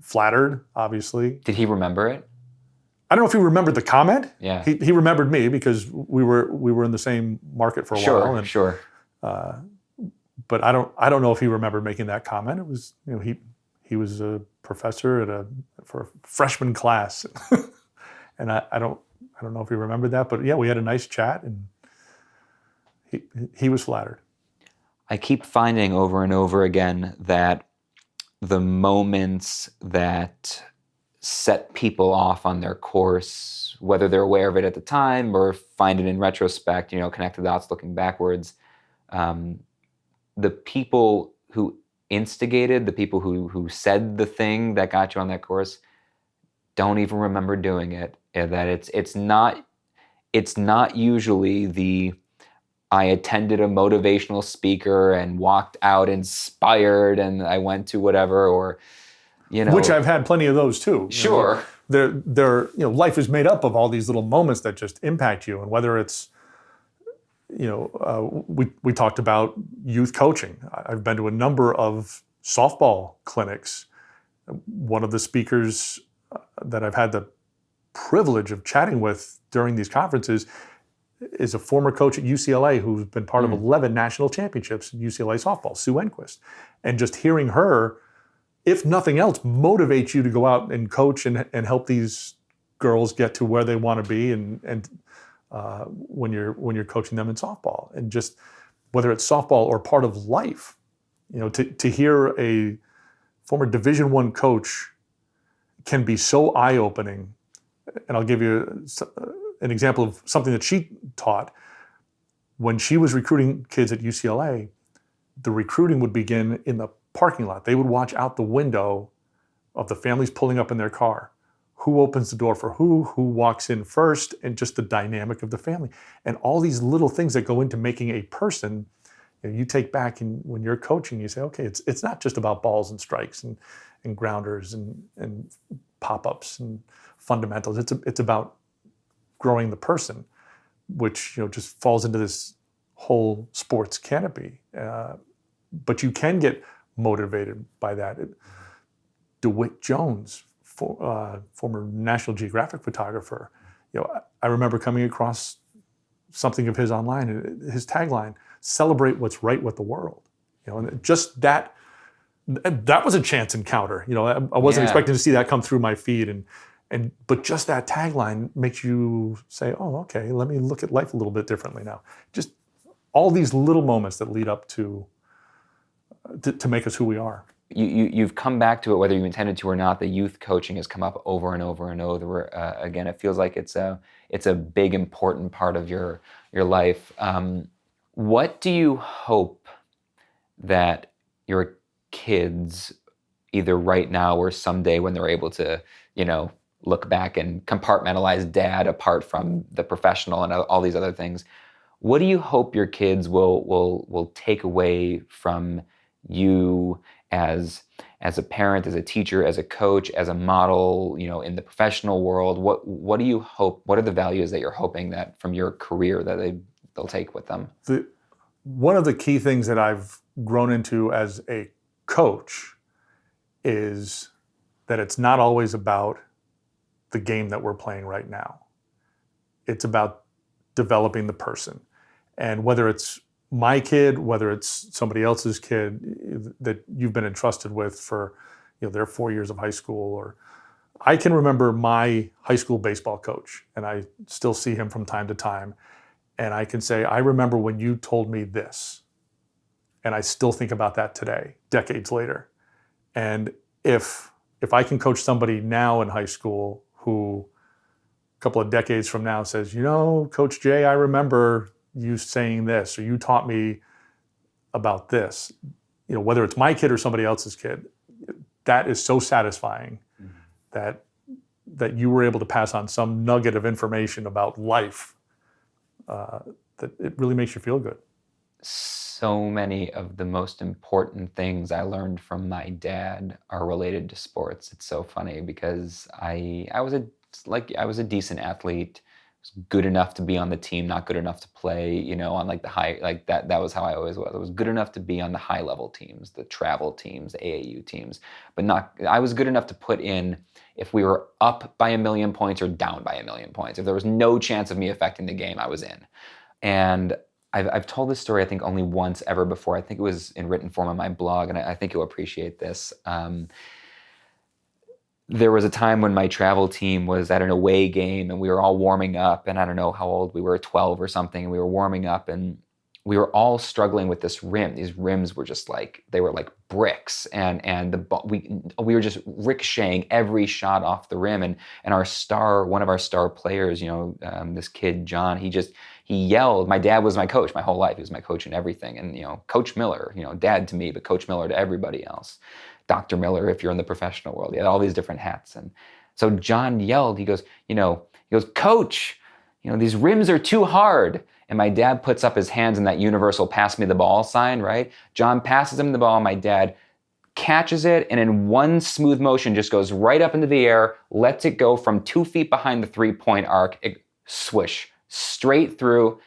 flattered, obviously. Did he remember it? I don't know if he remembered the comment. Yeah. He remembered me because we were in the same market for a while. Sure. But I don't know if he remembered making that comment. It was, he was a professor for a freshman class, and I don't know if he remembered that. But yeah, we had a nice chat, and he was flattered. I keep finding over and over again that the moments that set people off on their course, whether they're aware of it at the time or find it in retrospect, connect the dots looking backwards, the people who instigated, the people who said the thing that got you on that course, don't even remember doing it. That it's not usually the I attended a motivational speaker and walked out inspired and I went to whatever, or which I've had plenty of those too. Sure. They're life is made up of all these little moments that just impact you, and whether it's we talked about youth coaching. I've been to a number of softball clinics. One of the speakers that I've had the privilege of chatting with during these conferences is a former coach at UCLA who's been part of 11 national championships in UCLA softball, Sue Enquist. And just hearing her, if nothing else, motivate you to go out and coach and help these girls get to where they want to be and when you're coaching them in softball. And just whether it's softball or part of life, to hear a former Division I coach can be so eye-opening. And I'll give you an example of something that she taught. When she was recruiting kids at UCLA, the recruiting would begin in the parking lot. They would watch out the window of the families pulling up in their car. Who opens the door for who walks in first, and just the dynamic of the family. And all these little things that go into making a person, you take back, and when you're coaching, you say, okay, it's not just about balls and strikes and grounders and pop-ups and fundamentals. It's about growing the person, which just falls into this whole sports canopy. But you can get motivated by that. DeWitt Jones, former National Geographic photographer, I remember coming across something of his online. His tagline: "Celebrate what's right with the world." And just that was a chance encounter. I wasn't expecting to see that come through my feed, but just that tagline makes you say, "Oh, okay, let me look at life a little bit differently now." Just all these little moments that lead up to make us who we are. You've come back to it, whether you intended to or not. The youth coaching has come up over and over and over again. It feels like it's a big, important part of your life. What do you hope that your kids, either right now or someday when they're able to, look back and compartmentalize dad apart from the professional and all these other things, what do you hope your kids will take away from you as a parent, as a teacher, as a coach, as a model, in the professional world? What do you hope? What are the values that you're hoping that from your career that they'll take with them? One of the key things that I've grown into as a coach is that it's not always about the game that we're playing right now. It's about developing the person. And whether it's my kid, whether it's somebody else's kid that you've been entrusted with for their 4 years of high school, or I can remember my high school baseball coach, and I still see him from time to time, and I can say, I remember when you told me this, and I still think about that today, decades later. And if I can coach somebody now in high school who a couple of decades from now says, Coach Jay, I remember you saying this, or you taught me about this, whether it's my kid or somebody else's kid, that is so satisfying that you were able to pass on some nugget of information about life that it really makes you feel good. So many of the most important things I learned from my dad are related to sports. It's so funny because I was a decent athlete. Good enough to be on the team, not good enough to play, on the high, that was how I always was. I was good enough to be on the high level teams, the travel teams, AAU teams, but I was good enough to put in if we were up by 1 million points or down by 1 million points. If there was no chance of me affecting the game, I was in. And I've told this story, I think, only once ever before. I think it was in written form on my blog, and I think you'll appreciate this. There was a time when my travel team was at an away game and we were all warming up, and I don't know how old we were, 12 or something, and we were warming up and we were all struggling with this rim. These rims were just they were like bricks, and we were just ricocheting every shot off the rim, and one of our star players, this kid, John, he yelled. My dad was my coach my whole life. He was my coach in everything. And, Coach Miller, dad to me, but Coach Miller to everybody else. Dr. Miller, if you're in the professional world. He had all these different hats. And so John yelled, he goes, Coach, these rims are too hard. And my dad puts up his hands in that universal pass me the ball sign, right? John passes him the ball. My dad catches it, and in one smooth motion just goes right up into the air, lets it go from 2 feet behind the 3-point arc, swish, straight through.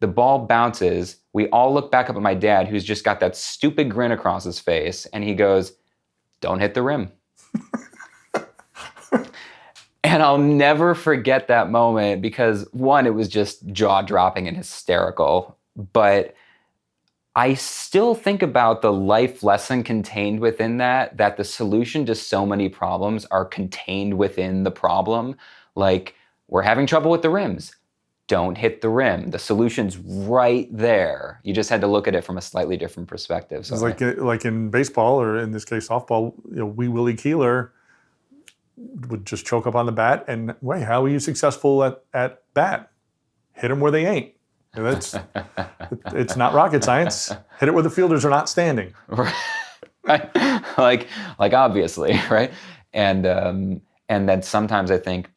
The ball bounces. We all look back up at my dad, who's just got that stupid grin across his face, and he goes, "Don't hit the rim." And I'll never forget that moment because, one, it was just jaw-dropping and hysterical, but I still think about the life lesson contained within that the solution to so many problems are contained within the problem. Like, we're having trouble with the rims. Don't hit the rim. The solution's right there. You just had to look at it from a slightly different perspective. So it's like in baseball, or in this case softball, Wee Willie Keeler would just choke up on the bat, and wait, how are you successful at bat? Hit them where they ain't. It's not rocket science. Hit it where the fielders are not standing. Right. like obviously, right? And then sometimes I think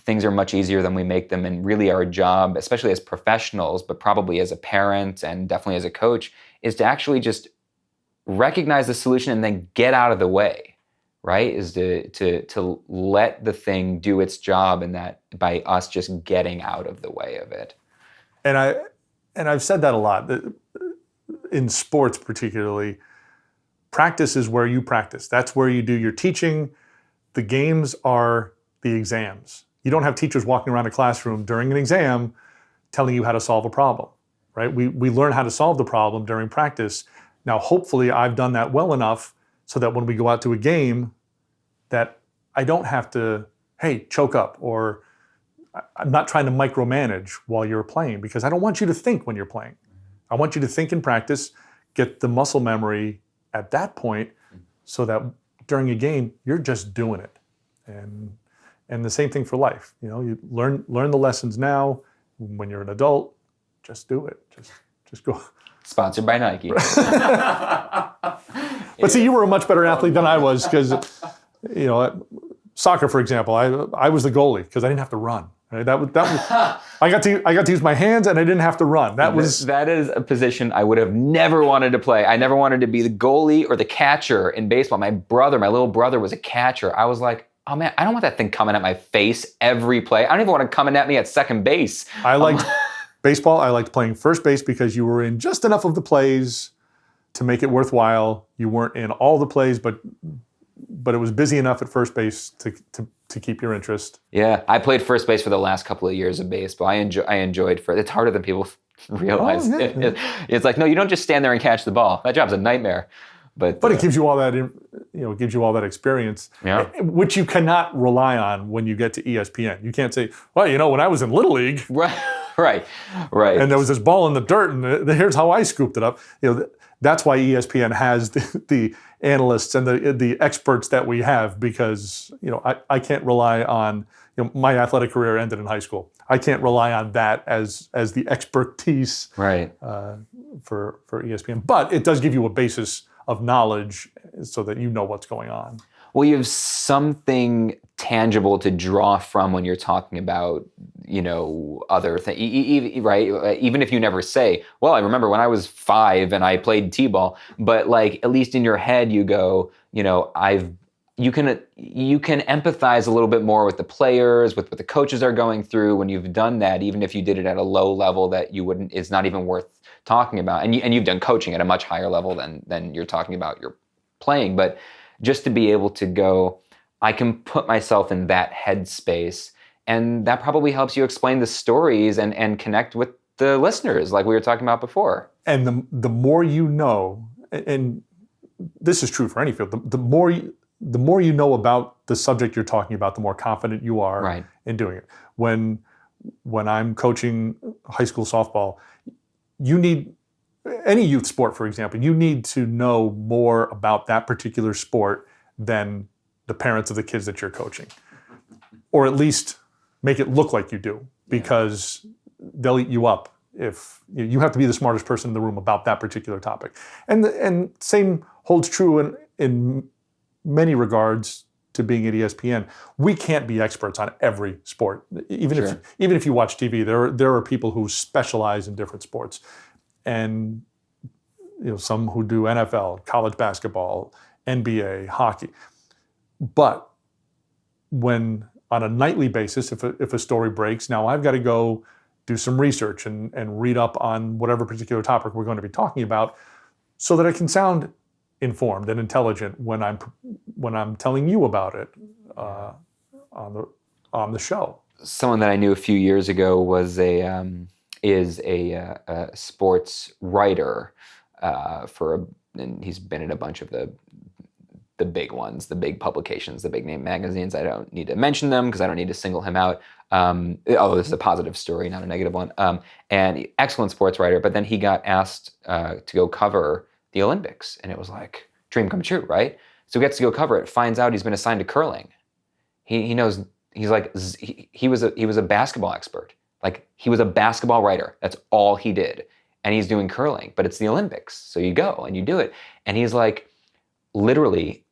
things are much easier than we make them, and really our job, especially as professionals, but probably as a parent and definitely as a coach, is to actually just recognize the solution and then get out of the way, right? Is to let the thing do its job, and that by us just getting out of the way of it. And I've said that a lot. In sports particularly, practice is where you practice. That's where you do your teaching. The games are the exams. You don't have teachers walking around a classroom during an exam telling you how to solve a problem, right? We learn how to solve the problem during practice. Now, hopefully I've done that well enough so that when we go out to a game, that I don't have to, hey, choke up, or I'm not trying to micromanage while you're playing, because I don't want you to think when you're playing. I want you to think in practice, get the muscle memory at that point, so that during a game, you're just doing it. And the same thing for life. You learn the lessons now. When you're an adult, just do it. Just go. Sponsored by Nike. But see, you were a much better athlete than I was, because soccer, for example, I was the goalie because I didn't have to run. Right? That was I got to use my hands, and I didn't have to run. That is a position I would have never wanted to play. I never wanted to be the goalie or the catcher in baseball. My little brother was a catcher. I was like, oh man, I don't want that thing coming at my face every play. I don't even want it coming at me at second base. I liked baseball. I liked playing first base because you were in just enough of the plays to make it worthwhile. You weren't in all the plays, but it was busy enough at first base to keep your interest. Yeah, I played first base for the last couple of years of baseball. I enjoyed first. It's harder than people realize. Oh, yeah. It's like, no, you don't just stand there and catch the ball. That job's a nightmare. But it gives you all that, it gives you all that experience, which you cannot rely on when you get to ESPN. You can't say, well, when I was in Little League, right, and there was this ball in the dirt, and here's how I scooped it up. That's why ESPN has the analysts and the experts that we have, because I can't rely on, my athletic career ended in high school. I can't rely on that as the expertise for ESPN, but it does give you a basis of knowledge so that you know what's going on. Well, you have something tangible to draw from when you're talking about, other things, right? Even if you never say, well, I remember when I was 5 and I played t-ball, but at least in your head you go, you can empathize a little bit more with the players, with what the coaches are going through when you've done that, even if you did it at a low level that it's not even worth talking about. And you've done coaching at a much higher level than you're talking about your playing. But just to be able to go, I can put myself in that headspace, and that probably helps you explain the stories and connect with the listeners like we were talking about before. And the more you know, and this is true for any field, the more you know about the subject you're talking about, the more confident you are in doing it. When I'm coaching high school softball, you need, any youth sport, for example, you need to know more about that particular sport than the parents of the kids that you're coaching. Or at least make it look like you do, because they'll eat you up if you have to be the smartest person in the room about that particular topic. And same holds true in many regards to being at ESPN. We can't be experts on every sport. Even if you watch TV, there are people who specialize in different sports, and some who do NFL, college basketball, NBA, hockey. But when on a nightly basis, if a story breaks, now I've got to go do some research and read up on whatever particular topic we're going to be talking about, so that I can sound informed and intelligent when I'm telling you about it on the show. Someone that I knew a few years ago was is a sports writer and he's been in a bunch of the big ones, the big publications, the big name magazines. I don't need to mention them because I don't need to single him out. This is a positive story, not a negative one. And excellent sports writer, but then he got asked to go cover the Olympics, and it was like dream come true, right? So he gets to go cover it, finds out he's been assigned to curling. He knows, he's like, he was a basketball expert. Like, he was a basketball writer. That's all he did. And he's doing curling, but it's the Olympics. So you go and you do it. And he's like, literally,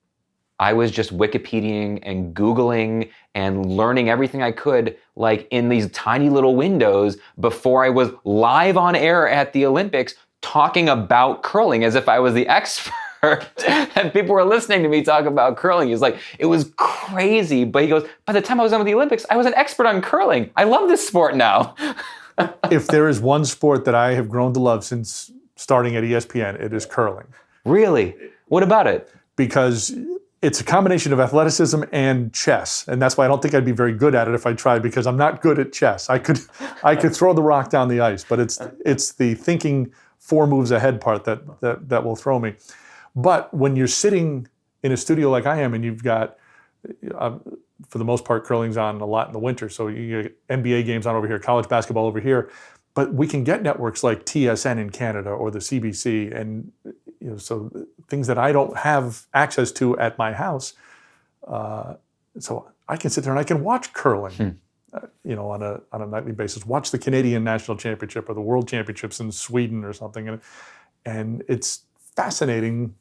I was just Wikipediaing and Googling and learning everything I could, like in these tiny little windows before I was live on air at the Olympics talking about curling as if I was the expert. And people were listening to me talk about curling. He's like, it was crazy. But he goes, by the time I was done with the Olympics, I was an expert on curling. I love this sport now. If there is one sport that I have grown to love since starting at ESPN, it is curling. Really? What about it? Because it's a combination of athleticism and chess. And that's why I don't think I'd be very good at it if I tried, because I'm not good at chess. I could throw the rock down the ice, but it's the thinking 4 moves ahead part that will throw me. But when you're sitting in a studio like I am, and you've got, for the most part, curling's on a lot in the winter, so you get NBA games on over here, college basketball over here, but we can get networks like TSN in Canada or the CBC, and so things that I don't have access to at my house. So I can sit there and I can watch curling, on a nightly basis. Watch the Canadian National Championship or the World Championships in Sweden or something, and it's fascinating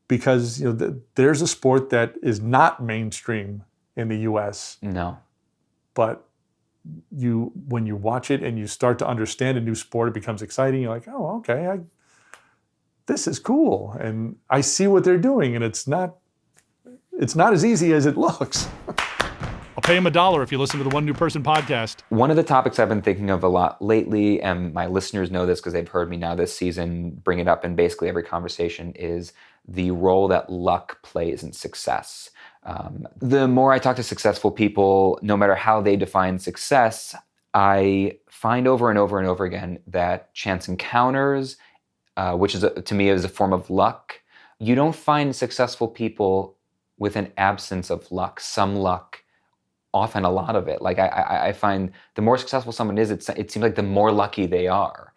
because there's a sport that is not mainstream in the U.S. No, but when you watch it and you start to understand a new sport, it becomes exciting. You're like, oh, okay, this is cool, and I see what they're doing, and it's not as easy as it looks. I'll pay him $1 if you listen to the One New Person podcast. One of the topics I've been thinking of a lot lately, and my listeners know this because they've heard me now this season bring it up in basically every conversation, is the role that luck plays in success. The more I talk to successful people, no matter how they define success, I find over and over and over again that chance encounters, which is to me is a form of luck. You don't find successful people with an absence of luck, some luck, often a lot of it. Like I find the more successful someone is, it seems like the more lucky they are.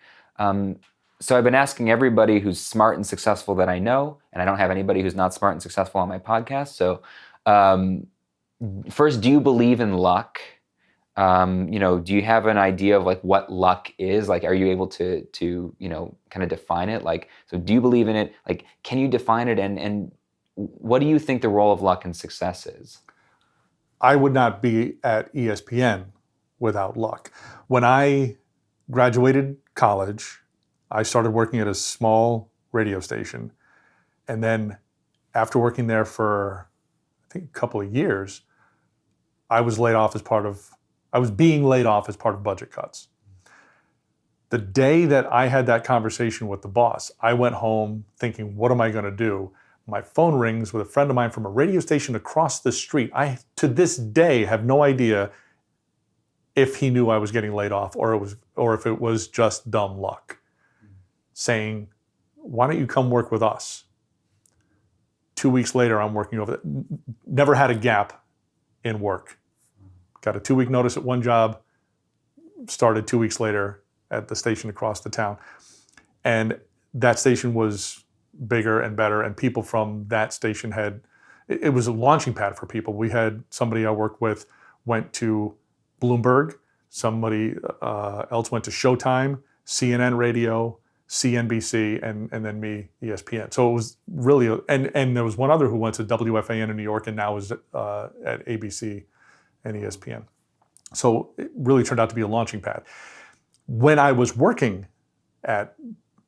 So I've been asking everybody who's smart and successful that I know, and I don't have anybody who's not smart and successful on my podcast. So first, do you believe in luck? Do you have an idea of like what luck is? Like, are you able to kind of define it? Like, so do you believe in it? Like, can you define it? And what do you think the role of luck in success is? I would not be at ESPN without luck. When I graduated college, I started working at a small radio station. And then after working there for, I think, a couple of years, I was being laid off as part of budget cuts. The day that I had that conversation with the boss, I went home thinking, what am I going to do? My phone rings with a friend of mine from a radio station across the street. I, to this day, have no idea if he knew I was getting laid off or if it was just dumb luck, saying, why don't you come work with us? 2 weeks later, I'm working over there. Never had a gap in work. Got a 2-week notice at one job, started 2 weeks later at the station across the town. And that station was bigger and better, and people from that station it was a launching pad for people. We had somebody I worked with went to Bloomberg, somebody else went to Showtime, CNN Radio, CNBC, and then me, ESPN. So it was really, and there was one other who went to WFAN in New York and now is at ABC and ESPN. So it really turned out to be a launching pad. When I was working at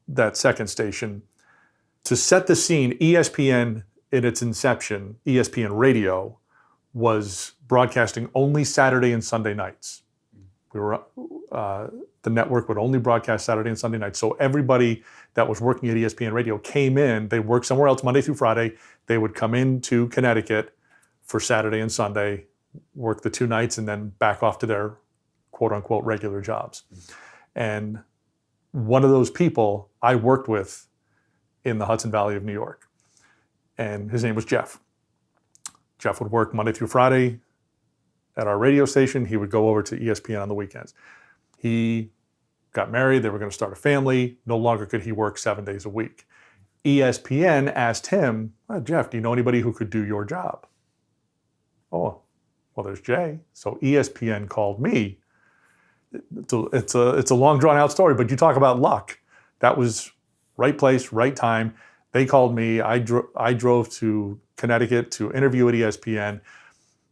that second station, to set the scene, ESPN in its inception, ESPN Radio, was broadcasting only Saturday and Sunday nights. The network would only broadcast Saturday and Sunday nights. So everybody that was working at ESPN Radio came in. They worked somewhere else Monday through Friday. They would come into Connecticut for Saturday and Sunday, work the 2 nights, and then back off to their quote-unquote regular jobs. And one of those people I worked with in the Hudson Valley of New York. And his name was Jeff. Jeff would work Monday through Friday at our radio station. He would go over to ESPN on the weekends. He got married. They were going to start a family. No longer could he work 7 days a week. ESPN asked him, Jeff, do you know anybody who could do your job? Oh, well, there's Jay. So ESPN called me it's a long drawn out story, but you talk about luck. That was right place, right time. They called me. I drove to Connecticut to interview at ESPN.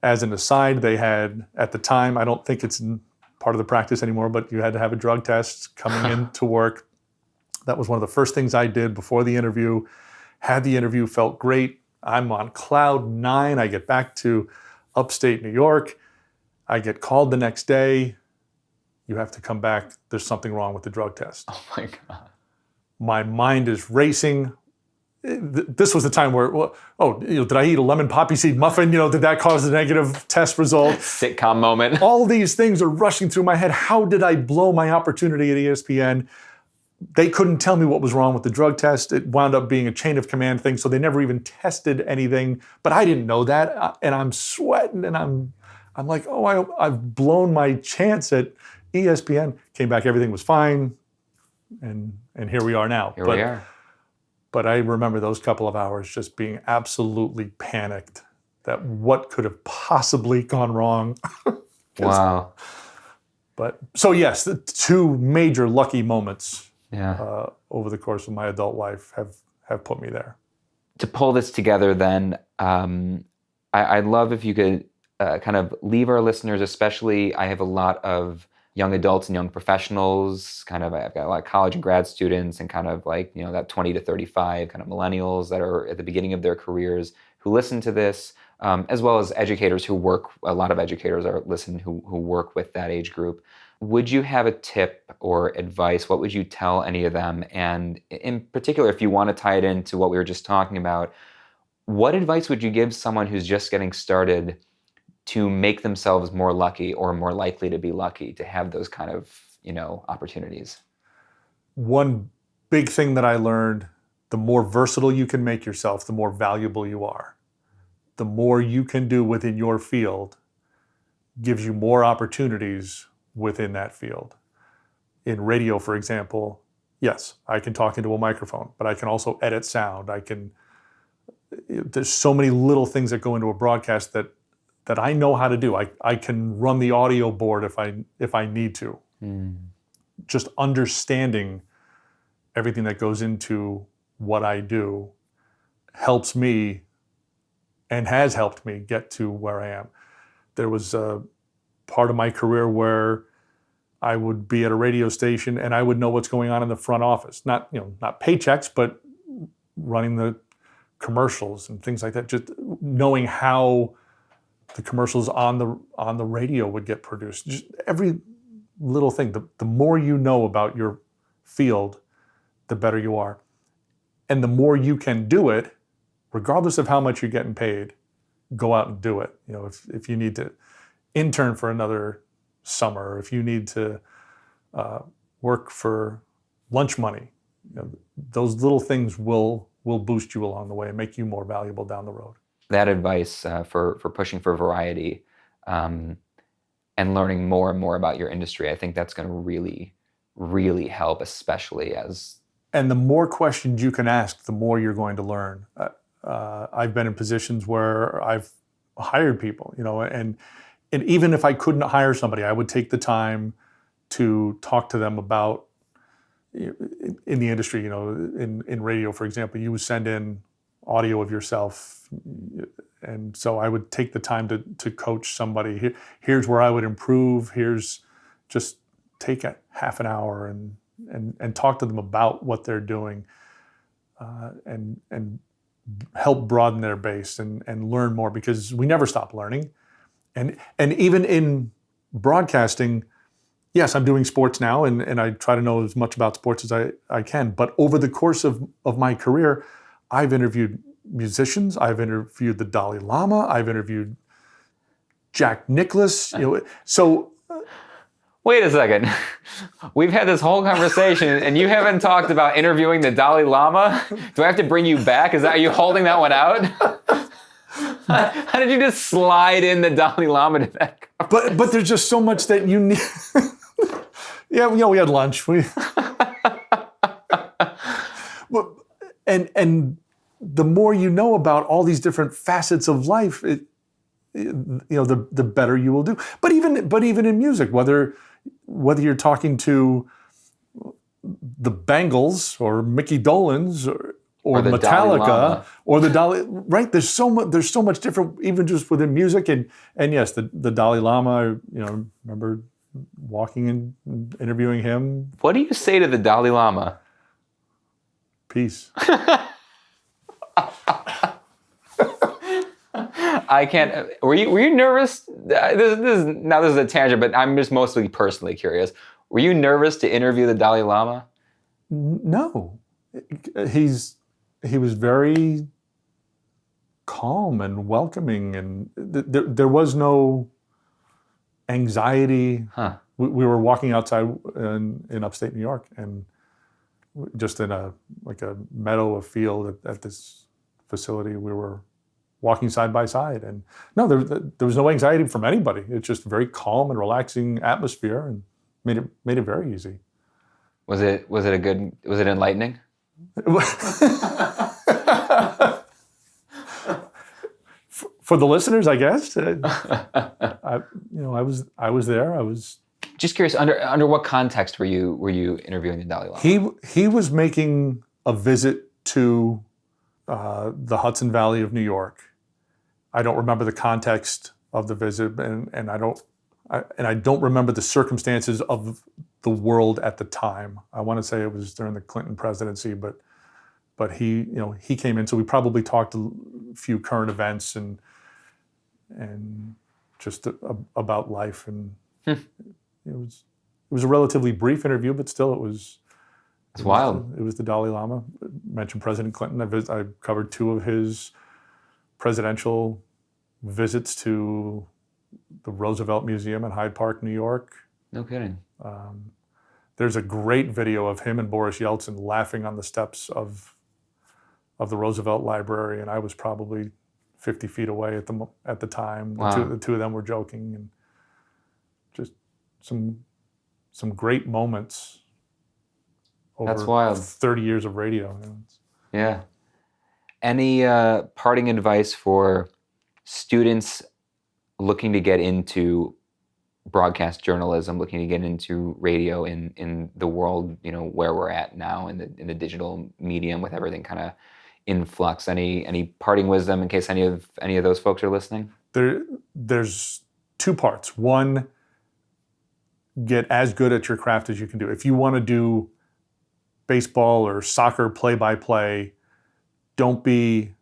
As an aside, they had, at the time, I don't think it's part of the practice anymore, but you had to have a drug test coming in to work. That was one of the first things I did before the interview. Had the interview, felt great. I'm on cloud 9. I get back to upstate New York. I get called the next day. You have to come back. There's something wrong with the drug test. Oh my God. My mind is racing. This was the time where, did I eat a lemon poppy seed muffin? Did that cause a negative test result? Sitcom moment. All these things are rushing through my head. How did I blow my opportunity at ESPN? They couldn't tell me what was wrong with the drug test. It wound up being a chain of command thing, so they never even tested anything. But I didn't know that, and I'm sweating, and I'm like, I've blown my chance at ESPN. Came back, everything was fine, and here we are now. Here we are. But I remember those couple of hours just being absolutely panicked that what could have possibly gone wrong. Wow. But so yes, the two major lucky moments over the course of my adult life have put me there. To pull this together then, I'd love if you could kind of leave our listeners, especially I have a lot of young adults and young professionals, I've got a lot of college and grad students and that 20 to 35 kind of millennials that are at the beginning of their careers who listen to this, as well as educators who work, a lot of educators are listening who work with that age group. Would you have a tip or advice? What would you tell any of them? And in particular, if you want to tie it into what we were just talking about, what advice would you give someone who's just getting started to make themselves more lucky or more likely to be lucky to have those kind of, opportunities? One big thing that I learned, the more versatile you can make yourself, the more valuable you are. The more you can do within your field gives you more opportunities within that field. In radio, for example, yes, I can talk into a microphone, but I can also edit sound. There's so many little things that go into a broadcast that I know how to do. I can run the audio board if I need to. Just understanding everything that goes into what I do helps me and has helped me get to where I am. There was a part of my career where I would be at a radio station and I would know what's going on in the front office. Not paychecks, but running the commercials and things like that. Just knowing how the commercials on the radio would get produced. Just every little thing. The more you know about your field, the better you are. And the more you can do it, regardless of how much you're getting paid, go out and do it. If you need to intern for another summer, or if you need to work for lunch money, those little things will boost you along the way and make you more valuable down the road. That advice for pushing for variety and learning more and more about your industry, I think that's going to really, really help, especially as... And the more questions you can ask, the more you're going to learn. I've been in positions where I've hired people, and even if I couldn't hire somebody, I would take the time to talk to them about, in the industry, in radio, for example, you would send in audio of yourself. And so I would take the time to coach somebody. Here's where I would improve. Here's just take a half an hour and talk to them about what they're doing and help broaden their base and learn more, because we never stop learning. And even in broadcasting, yes, I'm doing sports now and I try to know as much about sports as I can. But over the course of my career, I've interviewed musicians, I've interviewed the Dalai Lama, I've interviewed Jack Nicklaus. So wait a second. We've had this whole conversation and you haven't talked about interviewing the Dalai Lama? Do I have to bring you back? Are you holding that one out? How did you just slide in the Dalai Lama to that conversation? But there's just so much that you need. Yeah, we had lunch. And the more you know about all these different facets of life, the better you will do. But even in music, whether whether you're talking to the Bengals or Mickey Dolenz or the Dalai Metallica Lama. or the Dalai, right? There's so much different, even just within music. And yes, the Dalai Lama, I remember walking and interviewing him. What do you say to the Dalai Lama? Peace. I can't. Were you nervous? This is a tangent, but I'm just mostly personally curious. Were you nervous to interview the Dalai Lama? No, he was very calm and welcoming, and there was no anxiety. Huh. We were walking outside in upstate New York, and just in a meadow, a field at this facility, we were walking side by side, and no, there was no anxiety from anybody. It's just a very calm and relaxing atmosphere, and made it very easy. Was it enlightening? For the listeners, I guess. I was there. I was just curious. Under what context were you interviewing the Dalai Lama? He was making a visit to the Hudson Valley of New York. I don't remember the context of the visit, and I don't remember the circumstances of the world at the time. I want to say it was during the Clinton presidency, but he came in, so we probably talked a few current events and just about life, and it was a relatively brief interview, but still it was. It's wild. It was the Dalai Lama. I mentioned President Clinton. I covered 2 of his presidential visits to the Roosevelt Museum in Hyde Park, New York. No kidding. There's a great video of him and Boris Yeltsin laughing on the steps of the Roosevelt Library, and I was probably 50 feet away at the time. Wow. The two of them were joking, and just some great moments over That's wild. 30 years of radio. Yeah. Any parting advice for students looking to get into broadcast journalism, looking to get into radio in the world, where we're at now in the digital medium with everything kind of in flux? Any parting wisdom in case any of those folks are listening? There's 2 parts. One, get as good at your craft as you can do. If you want to do baseball or soccer play-by-play, don't be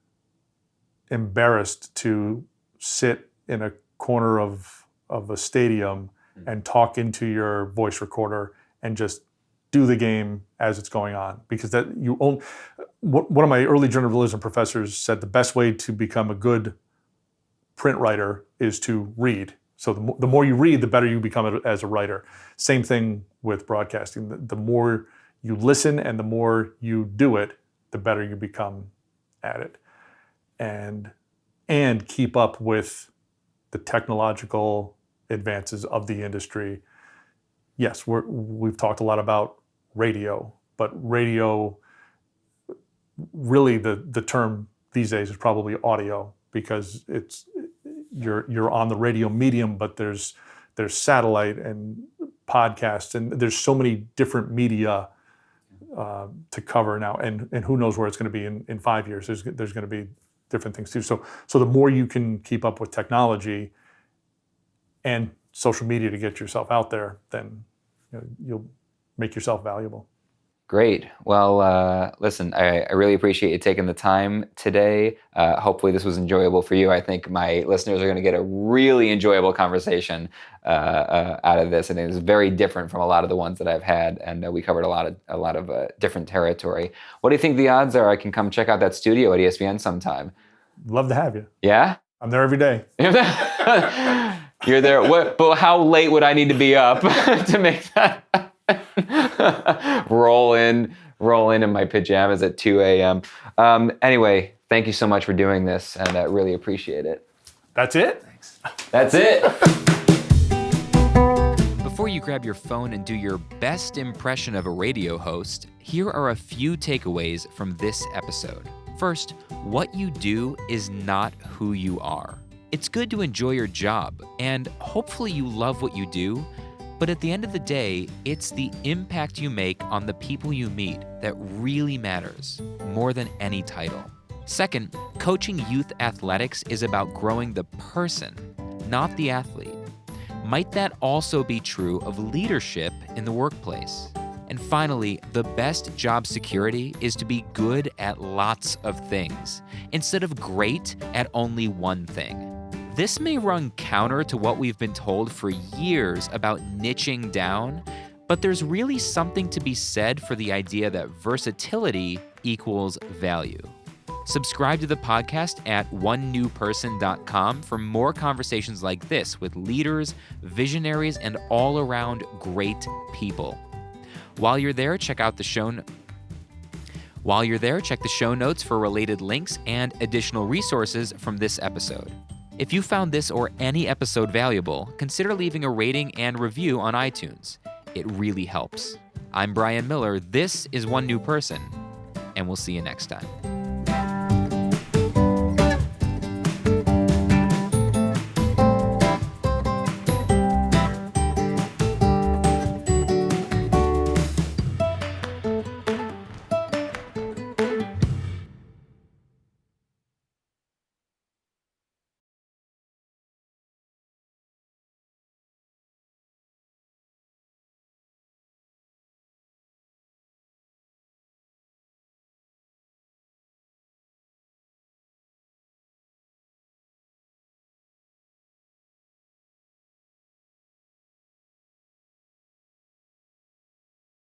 embarrassed to sit in a corner of a stadium and talk into your voice recorder and just do the game as it's going on. Because one of my early journalism professors said the best way to become a good print writer is to read. So the more you read, the better you become as a writer. Same thing with broadcasting. The more you listen and the more you do it, the better you become at it. And keep up with the technological advances of the industry. Yes, we've talked a lot about radio, but radio, really the term these days is probably audio, because you're on the radio medium, but there's satellite and podcasts, and there's so many different media to cover now, and who knows where it's going to be in 5 years. There's going to be different things too. So the more you can keep up with technology and social media to get yourself out there, then you'll make yourself valuable. Great. Well, listen, I really appreciate you taking the time today. Hopefully this was enjoyable for you. I think my listeners are going to get a really enjoyable conversation out of this, and it was very different from a lot of the ones that I've had, and we covered a lot of different territory. What do you think the odds are I can come check out that studio at ESPN sometime? Love to have you. Yeah? I'm there every day. You're there. But how late would I need to be up to make that roll in my pajamas at 2 a.m. Anyway, thank you so much for doing this, and I really appreciate it. That's it? Thanks. That's it. Before you grab your phone and do your best impression of a radio host, here are a few takeaways from this episode. First, what you do is not who you are. It's good to enjoy your job, and hopefully you love what you do, But at the end of the day, it's the impact you make on the people you meet that really matters, more than any title. Second, coaching youth athletics is about growing the person, not the athlete. Might that also be true of leadership in the workplace? And finally, the best job security is to be good at lots of things, instead of great at only one thing. This may run counter to what we've been told for years about niching down, but there's really something to be said for the idea that versatility equals value. Subscribe to the podcast at onenewperson.com for more conversations like this with leaders, visionaries, and all-around great people. While you're there, check the show notes for related links and additional resources from this episode. If you found this or any episode valuable, consider leaving a rating and review on iTunes. It really helps. I'm Brian Miller. This is One New Person, and we'll see you next time.